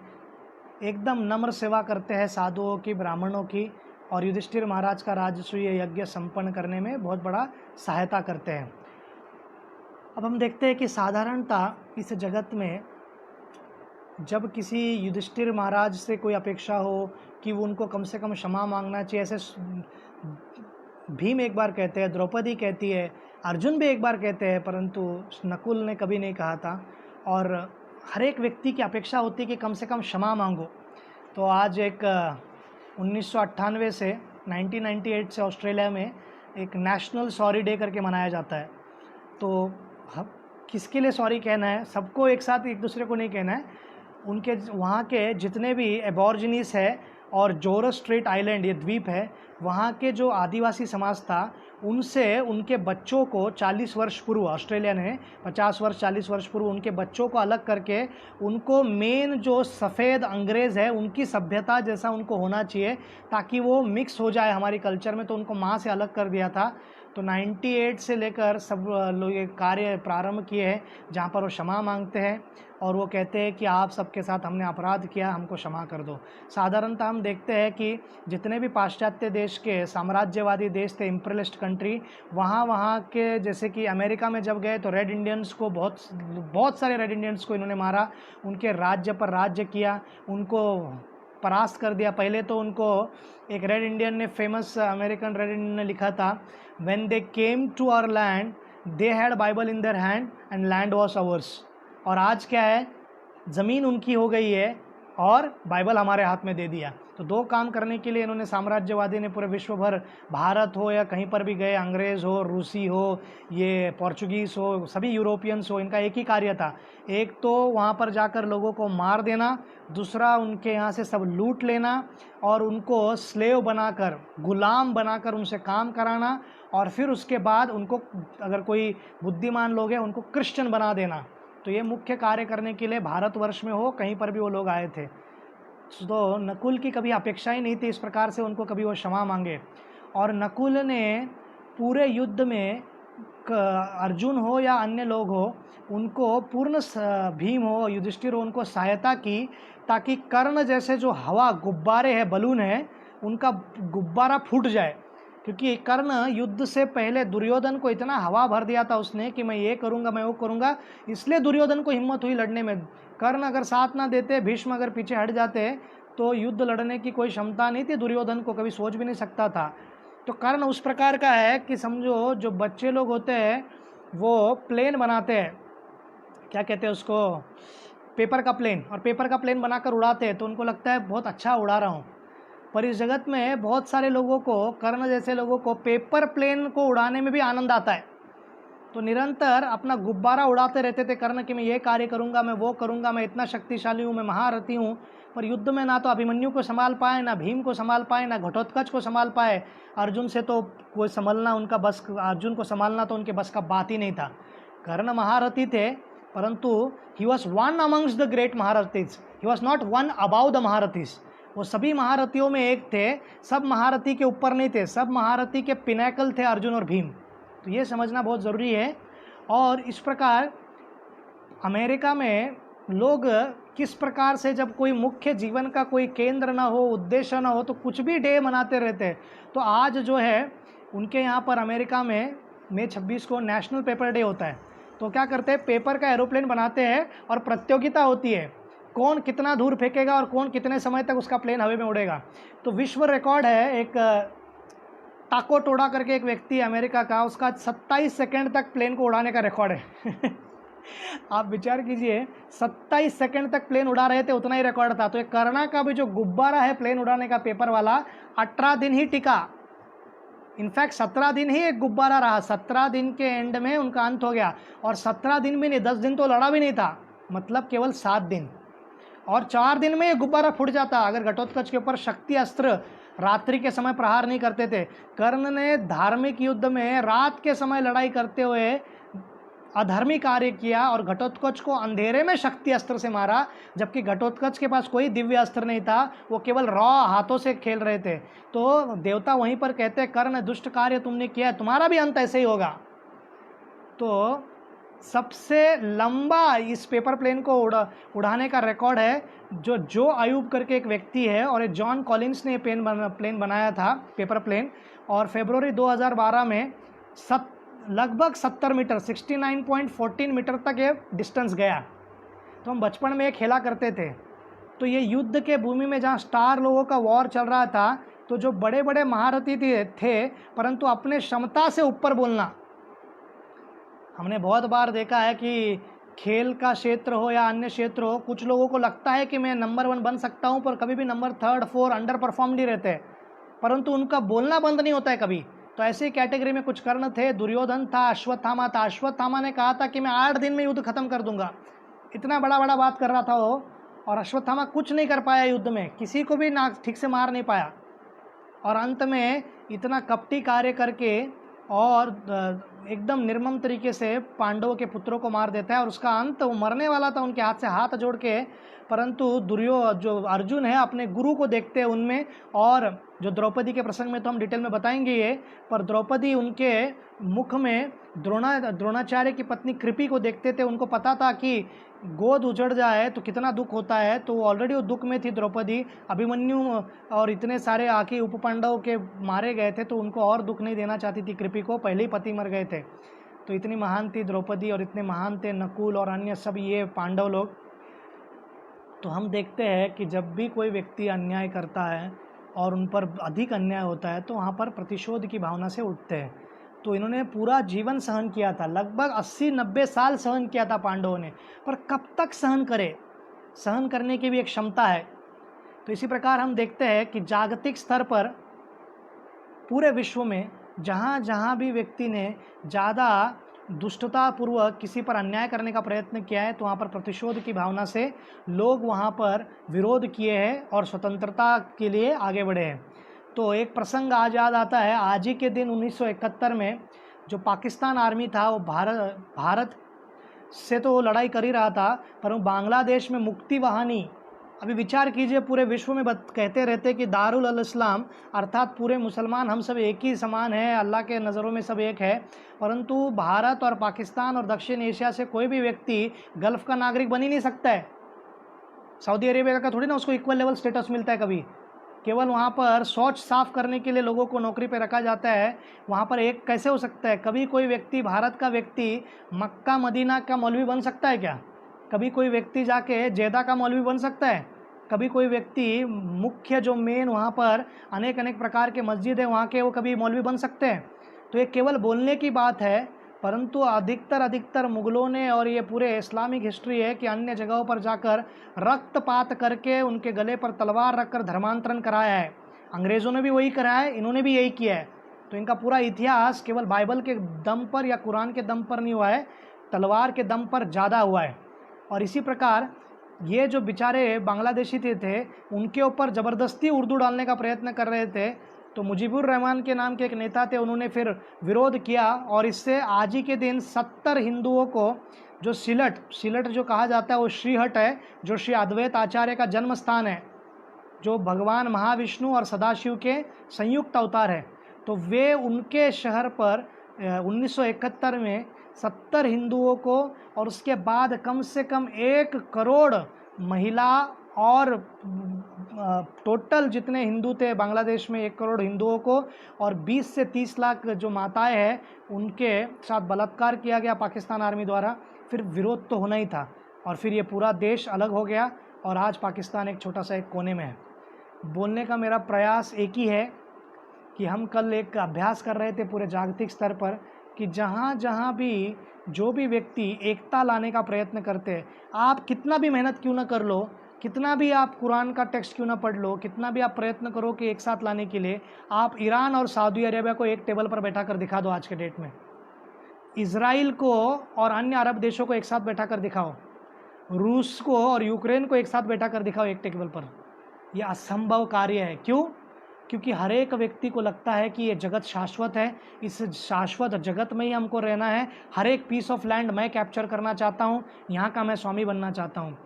एकदम नम्र सेवा करते हैं साधुओं की, ब्राह्मणों की, और युधिष्ठिर महाराज का राजसूय यज्ञ संपन्न करने में बहुत बड़ा सहायता करते हैं। अब हम देखते हैं कि साधारणतः इस जगत में जब किसी युधिष्ठिर महाराज से कोई अपेक्षा हो कि वो उनको कम से कम क्षमा मांगना चाहिए, ऐसे भीम एक बार कहते हैं, द्रौपदी कहती है, अर्जुन भी एक बार कहते हैं, परंतु नकुल ने कभी नहीं कहा था। और हर एक व्यक्ति की अपेक्षा होती है कि कम से कम क्षमा मांगो। तो आज एक 1998 से 1998 से ऑस्ट्रेलिया में एक नेशनल सॉरी डे करके मनाया जाता है। तो किसके लिए सॉरी कहना है? सबको एक साथ, एक दूसरे को नहीं कहना है। उनके वहाँ के जितने भी एबॉर्जिनीस है और जोरस स्ट्रेट आइलैंड, ये द्वीप है, वहाँ के जो आदिवासी समाज था उनसे उनके बच्चों को 40 वर्ष पूर्व, ऑस्ट्रेलिया ने 50 वर्ष 40 वर्ष पूर्व उनके बच्चों को अलग करके उनको मेन जो सफ़ेद अंग्रेज़ है उनकी सभ्यता जैसा उनको होना चाहिए ताकि वो मिक्स हो जाए हमारी कल्चर में, तो उनको माँ से अलग कर दिया था। तो 98 से लेकर सब लोग ये कार्य प्रारंभ किए हैं जहाँ पर वो क्षमा मांगते हैं और वो कहते हैं कि आप सबके साथ हमने अपराध किया, हमको क्षमा कर दो। साधारणतः हम देखते हैं कि जितने भी पाश्चात्य देश के साम्राज्यवादी देश थे, इम्पीरियलिस्ट कंट्री, वहाँ के जैसे कि अमेरिका में जब गए तो रेड इंडियंस को बहुत सारे रेड इंडियंस को इन्होंने मारा, उनके राज्य पर राज्य किया, उनको परास्त कर दिया। पहले तो उनको एक रेड इंडियन ने, फेमस अमेरिकन रेड इंडियन ने लिखा था, when they came to our land they had Bible in their hand and land was ours. और आज क्या है, ज़मीन उनकी हो गई है और बाइबल हमारे हाथ में दे दिया। तो दो काम करने के लिए इन्होंने, साम्राज्यवादी ने पूरे विश्व भर, भारत हो या कहीं पर भी गए, अंग्रेज़ हो, रूसी हो, ये पोर्चुगीज़ हो, सभी यूरोपियंस हो, इनका एक ही कार्य था, एक तो वहाँ पर जाकर लोगों को मार देना, दूसरा उनके यहाँ से सब लूट लेना और उनको स्लेव बनाकर, गुलाम बनाकर उनसे काम कराना, और फिर उसके बाद उनको, अगर कोई बुद्धिमान लोग हैं, उनको क्रिश्चियन बना देना। तो ये मुख्य कार्य करने के लिए भारतवर्ष में हो कहीं पर भी वो लोग आए थे। तो नकुल की कभी अपेक्षा ही नहीं थी इस प्रकार से उनको कभी वो क्षमा मांगे। और नकुल ने पूरे युद्ध में, अर्जुन हो या अन्य लोग हो, उनको पूर्ण, भीम हो, युधिष्ठिर हो, उनको सहायता की ताकि कर्ण जैसे जो हवा गुब्बारे हैं, बलून है, उनका गुब्बारा फूट जाए। क्योंकि कर्ण युद्ध से पहले दुर्योधन को इतना हवा भर दिया था उसने कि मैं ये करूँगा, मैं वो करूँगा, इसलिए दुर्योधन को हिम्मत हुई लड़ने में। कर्ण अगर साथ ना देते, भीष्म अगर पीछे हट जाते, तो युद्ध लड़ने की कोई क्षमता नहीं थी, दुर्योधन को कभी सोच भी नहीं सकता था। तो कर्ण उस प्रकार का है कि समझो, जो बच्चे लोग होते हैं वो प्लेन बनाते हैं, क्या कहते हैं उसको, पेपर का प्लेन, और पेपर का प्लेन बनाकर उड़ाते हैं, तो उनको लगता है बहुत अच्छा उड़ा रहा हूँ। पर इस जगत में बहुत सारे लोगों को, कर्ण जैसे लोगों को, पेपर प्लेन को उड़ाने में भी आनंद आता है। तो निरंतर अपना गुब्बारा उड़ाते रहते थे कर्ण कि मैं ये कार्य करूँगा, मैं वो करूँगा, मैं इतना शक्तिशाली हूँ, मैं महारथी हूँ। पर युद्ध में ना तो अभिमन्यु को संभाल पाए, ना भीम को संभाल पाए, ना घटोत्कच को संभाल पाए। अर्जुन से तो कोई संभलना उनका बस, अर्जुन को संभालना तो उनके बस का बात ही नहीं था। कर्ण महारथी थे, परंतु he was one amongst the great महारथीज, he was not one above the महारथीज। वो सभी महारथियों में एक थे, सब महारथी के ऊपर नहीं थे, सब महारथी के पिनैकल थे अर्जुन और भीम। तो ये समझना बहुत ज़रूरी है। और इस प्रकार अमेरिका में लोग किस प्रकार से, जब कोई मुख्य जीवन का कोई केंद्र ना हो, उद्देश्य ना हो, तो कुछ भी डे मनाते रहते हैं। तो आज जो है उनके यहाँ पर अमेरिका में मई 26 को नेशनल पेपर डे होता है। तो क्या करते हैं, पेपर का एरोप्लेन बनाते हैं और प्रतियोगिता होती है, कौन कितना दूर फेंकेगा और कौन कितने समय तक उसका प्लेन हवा में उड़ेगा। तो विश्व रिकॉर्ड है, एक टाको टोडा करके एक व्यक्ति अमेरिका का, उसका 27 सेकंड तक प्लेन को उड़ाने का रिकॉर्ड है। आप विचार कीजिए, 27 सेकंड तक प्लेन उड़ा रहे थे, उतना ही रिकॉर्ड था। तो एक कर्ण का भी जो गुब्बारा है प्लेन उड़ाने का, पेपर वाला, 18 दिन ही टिका। इनफैक्ट 17 दिन ही एक गुब्बारा रहा, 17 दिन के एंड में उनका अंत हो गया। और 17 दिन भी नहीं, 10 दिन तो लड़ा भी नहीं था, मतलब केवल 7 दिन। और 4 दिन में ये गुब्बारा फूट जाता अगर घटोत्कच के ऊपर शक्ति अस्त्र रात्रि के समय प्रहार नहीं करते थे। कर्ण ने धार्मिक युद्ध में रात के समय लड़ाई करते हुए अधर्मी कार्य किया और घटोत्कच को अंधेरे में शक्ति अस्त्र से मारा, जबकि घटोत्कच के पास कोई दिव्य अस्त्र नहीं था, वो केवल रॉ हाथों से खेल रहे थे। तो देवता वहीं पर कहते, कर्ण दुष्ट कार्य तुमने किया है, तुम्हारा भी अंत ऐसे ही होगा। तो सबसे लंबा इस पेपर प्लेन को उड़ाने का रिकॉर्ड है जो अयूब करके एक व्यक्ति है, और जॉन कॉलिंस ने प्लेन बनाया था, पेपर प्लेन, और फरवरी 2012 में लगभग 70 मीटर 69.14 मीटर तक ये डिस्टेंस गया। तो हम बचपन में ये खेला करते थे। तो ये युद्ध के भूमि में जहाँ स्टार लोगों का वॉर चल रहा था, तो जो बड़े बड़े महारथी थे परंतु अपने क्षमता से ऊपर बोलना। हमने बहुत बार देखा है कि खेल का क्षेत्र हो या अन्य क्षेत्र हो, कुछ लोगों को लगता है कि मैं नंबर 1 बन सकता हूं, पर कभी भी नंबर 3, 4 अंडर परफॉर्म नहीं रहते, परंतु उनका बोलना बंद नहीं होता है कभी। तो ऐसी कैटेगरी में कुछ कर्ण थे, दुर्योधन था, अश्वत्थामा था। अश्वत्थामा ने कहा था कि मैं 8 दिन में युद्ध खत्म कर दूंगा। इतना बड़ा बड़ा बात कर रहा था वो, और अश्वत्थामा कुछ नहीं कर पाया युद्ध में, किसी को भी ना ठीक से मार नहीं पाया, और अंत में इतना कपटी कार्य करके और एकदम निर्मम तरीके से पांडवों के पुत्रों को मार देता है। और उसका अंत, वो मरने वाला था उनके हाथ से हाथ जोड़ के, परंतु जो अर्जुन है अपने गुरु को देखते हैं उनमें। और जो द्रौपदी के प्रसंग में तो हम डिटेल में बताएंगे ये, पर द्रौपदी उनके मुख में द्रोणाचार्य की पत्नी कृपि को देखते थे। उनको पता था कि गोद उजड़ जाए तो कितना दुख होता है, तो ऑलरेडी वो दुख में थी द्रौपदी। अभिमन्यु और इतने सारे आके उपपांडव के मारे गए थे, तो उनको और दुख नहीं देना चाहती थी कृपि को, पहले ही पति मर गए थे। तो इतनी महान थी द्रौपदी, और इतने महान थे नकुल और अन्य सब ये पांडव लोग। तो हम देखते हैं कि जब भी कोई व्यक्ति अन्याय करता है और उन पर अधिक अन्याय होता है, तो वहाँ पर प्रतिशोध की भावना से उठते हैं। तो इन्होंने पूरा जीवन सहन किया था, लगभग 80-90 साल सहन किया था पांडवों ने, पर कब तक सहन करे, सहन करने की भी एक क्षमता है। तो इसी प्रकार हम देखते हैं कि जागतिक स्तर पर पूरे विश्व में जहाँ जहाँ भी व्यक्ति ने ज़्यादा दुष्टतापूर्वक किसी पर अन्याय करने का प्रयत्न किया है, तो वहाँ पर प्रतिशोध की भावना से लोग वहाँ पर विरोध किए हैं और स्वतंत्रता के लिए आगे बढ़े हैं। तो एक प्रसंग आज याद आता है, आज ही के दिन 1971 में जो पाकिस्तान आर्मी था वो भारत से तो वो लड़ाई कर ही रहा था, पर वो बांग्लादेश में मुक्ति वाहिनी, अभी विचार कीजिए, पूरे विश्व में कहते रहते कि दारुल अल इस्लाम अर्थात पूरे मुसलमान हम सब एक ही समान हैं, अल्लाह के नज़रों में सब एक है, परंतु भारत और पाकिस्तान और दक्षिण एशिया से कोई भी व्यक्ति गल्फ़ का नागरिक बन ही नहीं सकता है। सऊदी अरेबिया का थोड़ी ना उसको इक्वल लेवल स्टेटस मिलता है कभी। केवल वहाँ पर शौच साफ करने के लिए लोगों को नौकरी पे रखा जाता है। वहाँ पर एक कैसे हो सकता है, कभी कोई व्यक्ति, भारत का व्यक्ति मक्का मदीना का मौलवी बन सकता है क्या? कभी कोई व्यक्ति जाके जेदा का मौलवी बन सकता है? कभी कोई व्यक्ति मुख्य जो मेन वहाँ पर अनेक अनेक प्रकार के मस्जिद है वहाँ के, वो कभी मौलवी बन सकते हैं? तो ये केवल बोलने की बात है, परंतु अधिकतर मुगलों ने, और ये पूरे इस्लामिक हिस्ट्री है कि अन्य जगहों पर जाकर रक्तपात करके उनके गले पर तलवार रखकर धर्मांतरण कराया है। अंग्रेज़ों ने भी वही कराया है, इन्होंने भी यही किया है। तो इनका पूरा इतिहास केवल बाइबल के दम पर या कुरान के दम पर नहीं हुआ है, तलवार के दम पर ज़्यादा हुआ है। और इसी प्रकार ये जो बेचारे बांग्लादेशी थे उनके ऊपर ज़बरदस्ती उर्दू डालने का प्रयत्न कर रहे थे, तो मुजीबुर रहमान के नाम के एक नेता थे, उन्होंने फिर विरोध किया, और इससे आज ही के दिन 70 हिंदुओं को जो सिलट जो कहा जाता है वो श्रीहट है, जो श्री अद्वैत आचार्य का जन्म स्थान है, जो भगवान महाविष्णु और सदाशिव के संयुक्त अवतार है। तो वे उनके शहर पर 1971 में 70 हिंदुओं को, और उसके बाद कम से कम 1 करोड़ महिला और टोटल जितने हिंदू थे बांग्लादेश में 1 करोड़ हिंदुओं को और 20 से 30 लाख जो माताएं हैं उनके साथ बलात्कार किया गया पाकिस्तान आर्मी द्वारा। फिर विरोध तो होना ही था, और फिर ये पूरा देश अलग हो गया, और आज पाकिस्तान एक छोटा सा एक कोने में है। बोलने का मेरा प्रयास एक ही है कि हम कल एक अभ्यास कर रहे थे पूरे जागतिक स्तर पर कि जहाँ जहाँ भी जो भी व्यक्ति एकता लाने का प्रयत्न करते हैं, आप कितना भी मेहनत क्यों ना कर लो, कितना भी आप कुरान का टेक्स्ट क्यों ना पढ़ लो, कितना भी आप प्रयत्न करो कि एक साथ लाने के लिए, आप ईरान और सऊदी अरेबिया को एक टेबल पर बैठा कर दिखा दो आज के डेट में, इज़राइल को और अन्य अरब देशों को एक साथ बैठा कर दिखाओ, रूस को और यूक्रेन को एक साथ बैठा कर दिखाओ एक टेबल पर, यह असंभव कार्य है। क्यों? क्योंकि हर एक व्यक्ति को लगता है कि ये जगत शाश्वत है, इस शाश्वत जगत में ही हमको रहना है, हर एक पीस ऑफ लैंड मैं कैप्चर करना चाहता हूँ, यहाँ का मैं स्वामी बनना चाहता हूँ।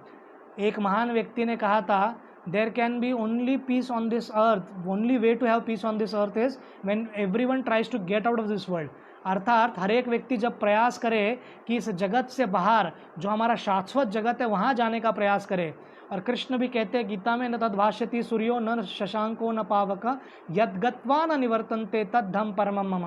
एक महान व्यक्ति ने कहा था, there can be only peace on this earth, only way to have peace on this earth is when everyone tries to get out of this world. अर्थात हर एक व्यक्ति जब प्रयास करे कि इस जगत से बाहर जो हमारा शाश्वत जगत है वहाँ जाने का प्रयास करे। और कृष्ण भी कहते हैं गीता में, न तद्भाष्यति सूर्यो न शशांको न पावक यद गत्वा न निवर्तन्ते तद्धम परमम मम।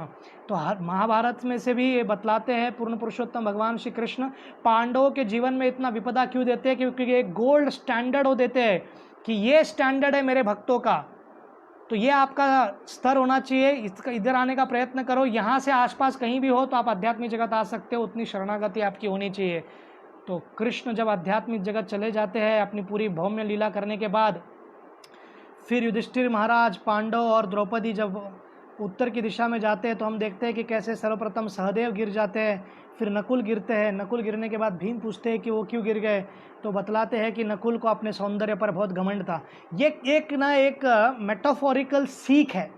तो महाभारत में से भी ये बतलाते हैं पूर्ण पुरुषोत्तम भगवान श्री कृष्ण पांडवों के जीवन में इतना विपदा क्यों देते हैं, क्योंकि एक गोल्ड स्टैंडर्ड वो देते हैं कि ये स्टैंडर्ड है मेरे भक्तों का, तो ये आपका स्तर होना चाहिए, इसका इधर आने का प्रयत्न करो, यहाँ से आसपास कहीं भी हो तो आप आध्यात्मिक जगत आ सकते हो, उतनी शरणागति आपकी होनी चाहिए। तो कृष्ण जब आध्यात्मिक जगत चले जाते हैं अपनी पूरी भौम्य लीला करने के बाद, फिर युधिष्ठिर महाराज, पांडव और द्रौपदी जब उत्तर की दिशा में जाते हैं तो हम देखते हैं कि कैसे सर्वप्रथम सहदेव गिर जाते हैं, फिर नकुल गिरते हैं। नकुल गिरने के बाद भीम पूछते हैं कि वो क्यों गिर गए, तो बतलाते हैं कि नकुल को अपने सौंदर्य पर बहुत घमंड था। ये एक मेटाफोरिकल सीख है।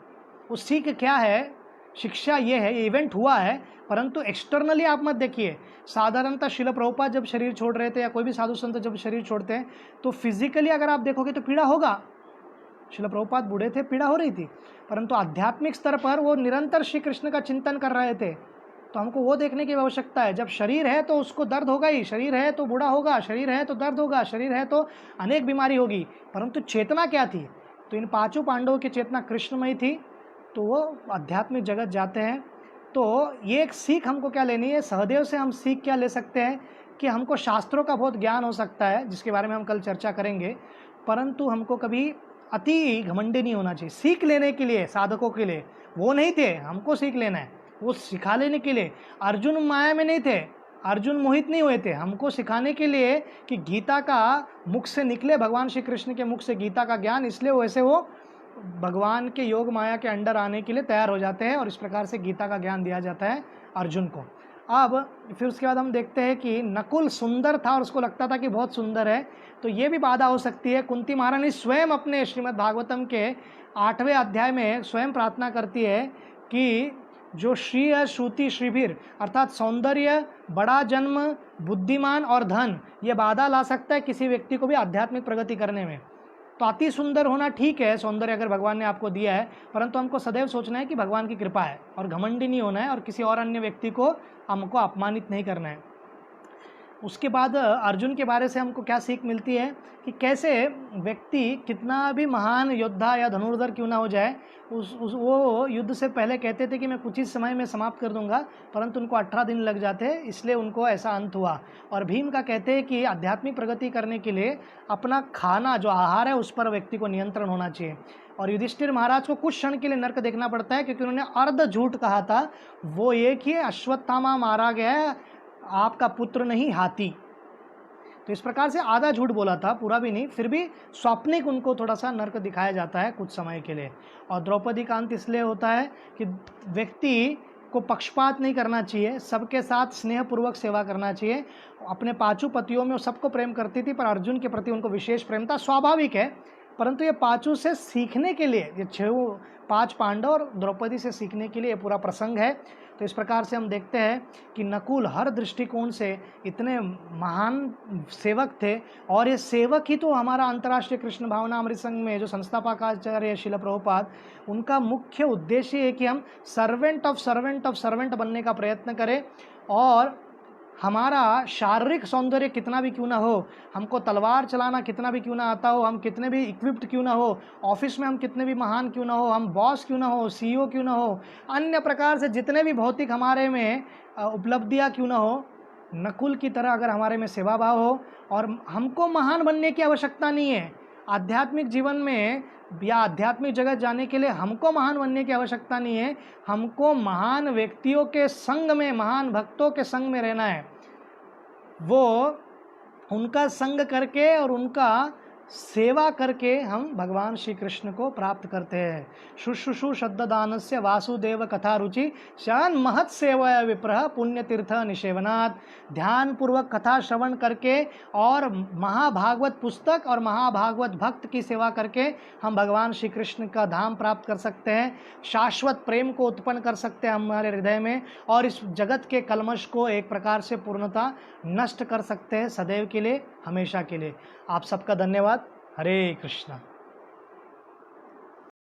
उस सीख क्या है, शिक्षा ये है, ये इवेंट हुआ है, परंतु एक्सटर्नली आप मत देखिए। साधारणतः शिल प्रभुपाद जब शरीर छोड़ रहे थे या कोई भी साधु संत जब शरीर छोड़ते हैं तो फिजिकली अगर आप देखोगे तो पीड़ा होगा। शिल प्रभुपाद बूढ़े थे, पीड़ा हो रही थी, परंतु आध्यात्मिक स्तर पर वो निरंतर श्री कृष्ण का चिंतन कर रहे थे। तो हमको वो देखने की आवश्यकता है, जब शरीर है तो उसको दर्द होगा ही, शरीर है तो बूढ़ा होगा, शरीर है तो दर्द होगा, शरीर है तो अनेक बीमारी होगी, परंतु चेतना क्या थी? तो इन पांचों पांडवों की चेतना कृष्णमयी थी, तो वो आध्यात्मिक जगत जाते हैं। तो ये एक सीख हमको क्या लेनी है, सहदेव से हम सीख क्या ले सकते हैं कि हमको शास्त्रों का बहुत ज्ञान हो सकता है, जिसके बारे में हम कल चर्चा करेंगे, परंतु हमको कभी अति घमंडी नहीं होना चाहिए। सीख लेने के लिए, साधकों के लिए वो नहीं थे, हमको सीख लेना है, वो सिखा लेने के लिए। अर्जुन माया में नहीं थे, अर्जुन मोहित नहीं हुए थे, हमको सिखाने के लिए कि गीता का मुख से निकले, भगवान श्री कृष्ण के मुख से गीता का ज्ञान, इसलिए वैसे वो भगवान के योग माया के अंडर आने के लिए तैयार हो जाते हैं और इस प्रकार से गीता का ज्ञान दिया जाता है अर्जुन को। अब फिर उसके बाद हम देखते हैं कि नकुल सुंदर था और उसको लगता था कि बहुत सुंदर है, तो ये भी बाधा हो सकती है। कुंती महारानी स्वयं अपने श्रीमद् भागवतम के 8वें अध्याय में स्वयं प्रार्थना करती है कि जो श्री है श्रुति श्रीभिर, अर्थात सौंदर्य, बड़ा जन्म, बुद्धिमान और धन, ये बाधा ला सकता है किसी व्यक्ति को भी आध्यात्मिक प्रगति करने में। तो अति सुंदर होना ठीक है, सौंदर्य अगर भगवान ने आपको दिया है, परंतु हमको सदैव सोचना है कि भगवान की कृपा है और घमंडी नहीं होना है और किसी और अन्य व्यक्ति को हमको अपमानित नहीं करना है। उसके बाद अर्जुन के बारे से हमको क्या सीख मिलती है कि कैसे व्यक्ति कितना भी महान योद्धा या धनुर्धर क्यों ना हो जाए, वो युद्ध से पहले कहते थे कि मैं कुछ ही समय में समाप्त कर दूंगा, परंतु उनको 18 दिन लग जाते, इसलिए उनको ऐसा अंत हुआ। और भीम का कहते हैं कि आध्यात्मिक प्रगति करने के लिए अपना खाना, जो आहार है, उस पर व्यक्ति को नियंत्रण होना चाहिए। और युधिष्ठिर महाराज को कुछ क्षण के लिए नर्क देखना पड़ता है, क्योंकि उन्होंने अर्ध झूठ कहा था। वो एक ही अश्वत्थामा मारा गया है, आपका पुत्र नहीं हाथी। तो इस प्रकार से आधा झूठ बोला था, पूरा भी नहीं, फिर भी स्वप्निक उनको थोड़ा सा नर्क दिखाया जाता है कुछ समय के लिए। और द्रौपदी का अंत इसलिए होता है कि व्यक्ति को पक्षपात नहीं करना चाहिए, सबके साथ स्नेहपूर्वक सेवा करना चाहिए। अपने पांचों पतियों में वो सबको प्रेम करती थी, पर अर्जुन के प्रति उनको विशेष प्रेम था, स्वाभाविक है। परंतु ये पांचों से सीखने के लिए, ये 5 पांडव और द्रौपदी से सीखने के लिए ये पूरा प्रसंग है। तो इस प्रकार से हम देखते हैं कि नकुल हर दृष्टिकोण से इतने महान सेवक थे, और ये सेवक ही तो हमारा अंतर्राष्ट्रीय कृष्ण भावना अमृत संघ में जो संस्थापकाचार्य शिल प्रभुपाद, उनका मुख्य उद्देश्य है कि हम सर्वेंट ऑफ सर्वेंट बनने का प्रयत्न करें। और हमारा शारीरिक सौंदर्य कितना भी क्यों ना हो, हमको तलवार चलाना कितना भी क्यों ना आता हो, हम कितने भी इक्विप्ड क्यों ना हो, ऑफिस में हम कितने भी महान क्यों ना हो, हम बॉस क्यों ना हो, सीईओ क्यों ना हो, अन्य प्रकार से जितने भी भौतिक हमारे में उपलब्धियां क्यों ना हो, नकुल की तरह अगर हमारे में सेवा भाव हो, और हमको महान बनने की आवश्यकता नहीं है आध्यात्मिक जीवन में या आध्यात्मिक जगत जाने के लिए, हमको महान बनने की आवश्यकता नहीं है। हमको महान व्यक्तियों के संग में, महान भक्तों के संग में रहना है। वो उनका संग करके और उनका सेवा करके हम भगवान श्री कृष्ण को प्राप्त करते हैं। शुश्रूषु शब्ददानस्य वासुदेव कथा रुचि शान महत सेवया विप्रह पुण्य तीर्थ निषेवनात्। ध्यान पूर्वक कथा श्रवण करके और महाभागवत पुस्तक और महाभागवत भक्त की सेवा करके हम भगवान श्री कृष्ण का धाम प्राप्त कर सकते हैं, शाश्वत प्रेम को उत्पन्न कर सकते हैं हमारे हृदय में, और इस जगत के कलमश को एक प्रकार से पूर्णतः नष्ट कर सकते हैं, सदैव के लिए, हमेशा के लिए। आप सबका धन्यवाद। हरे कृष्णा।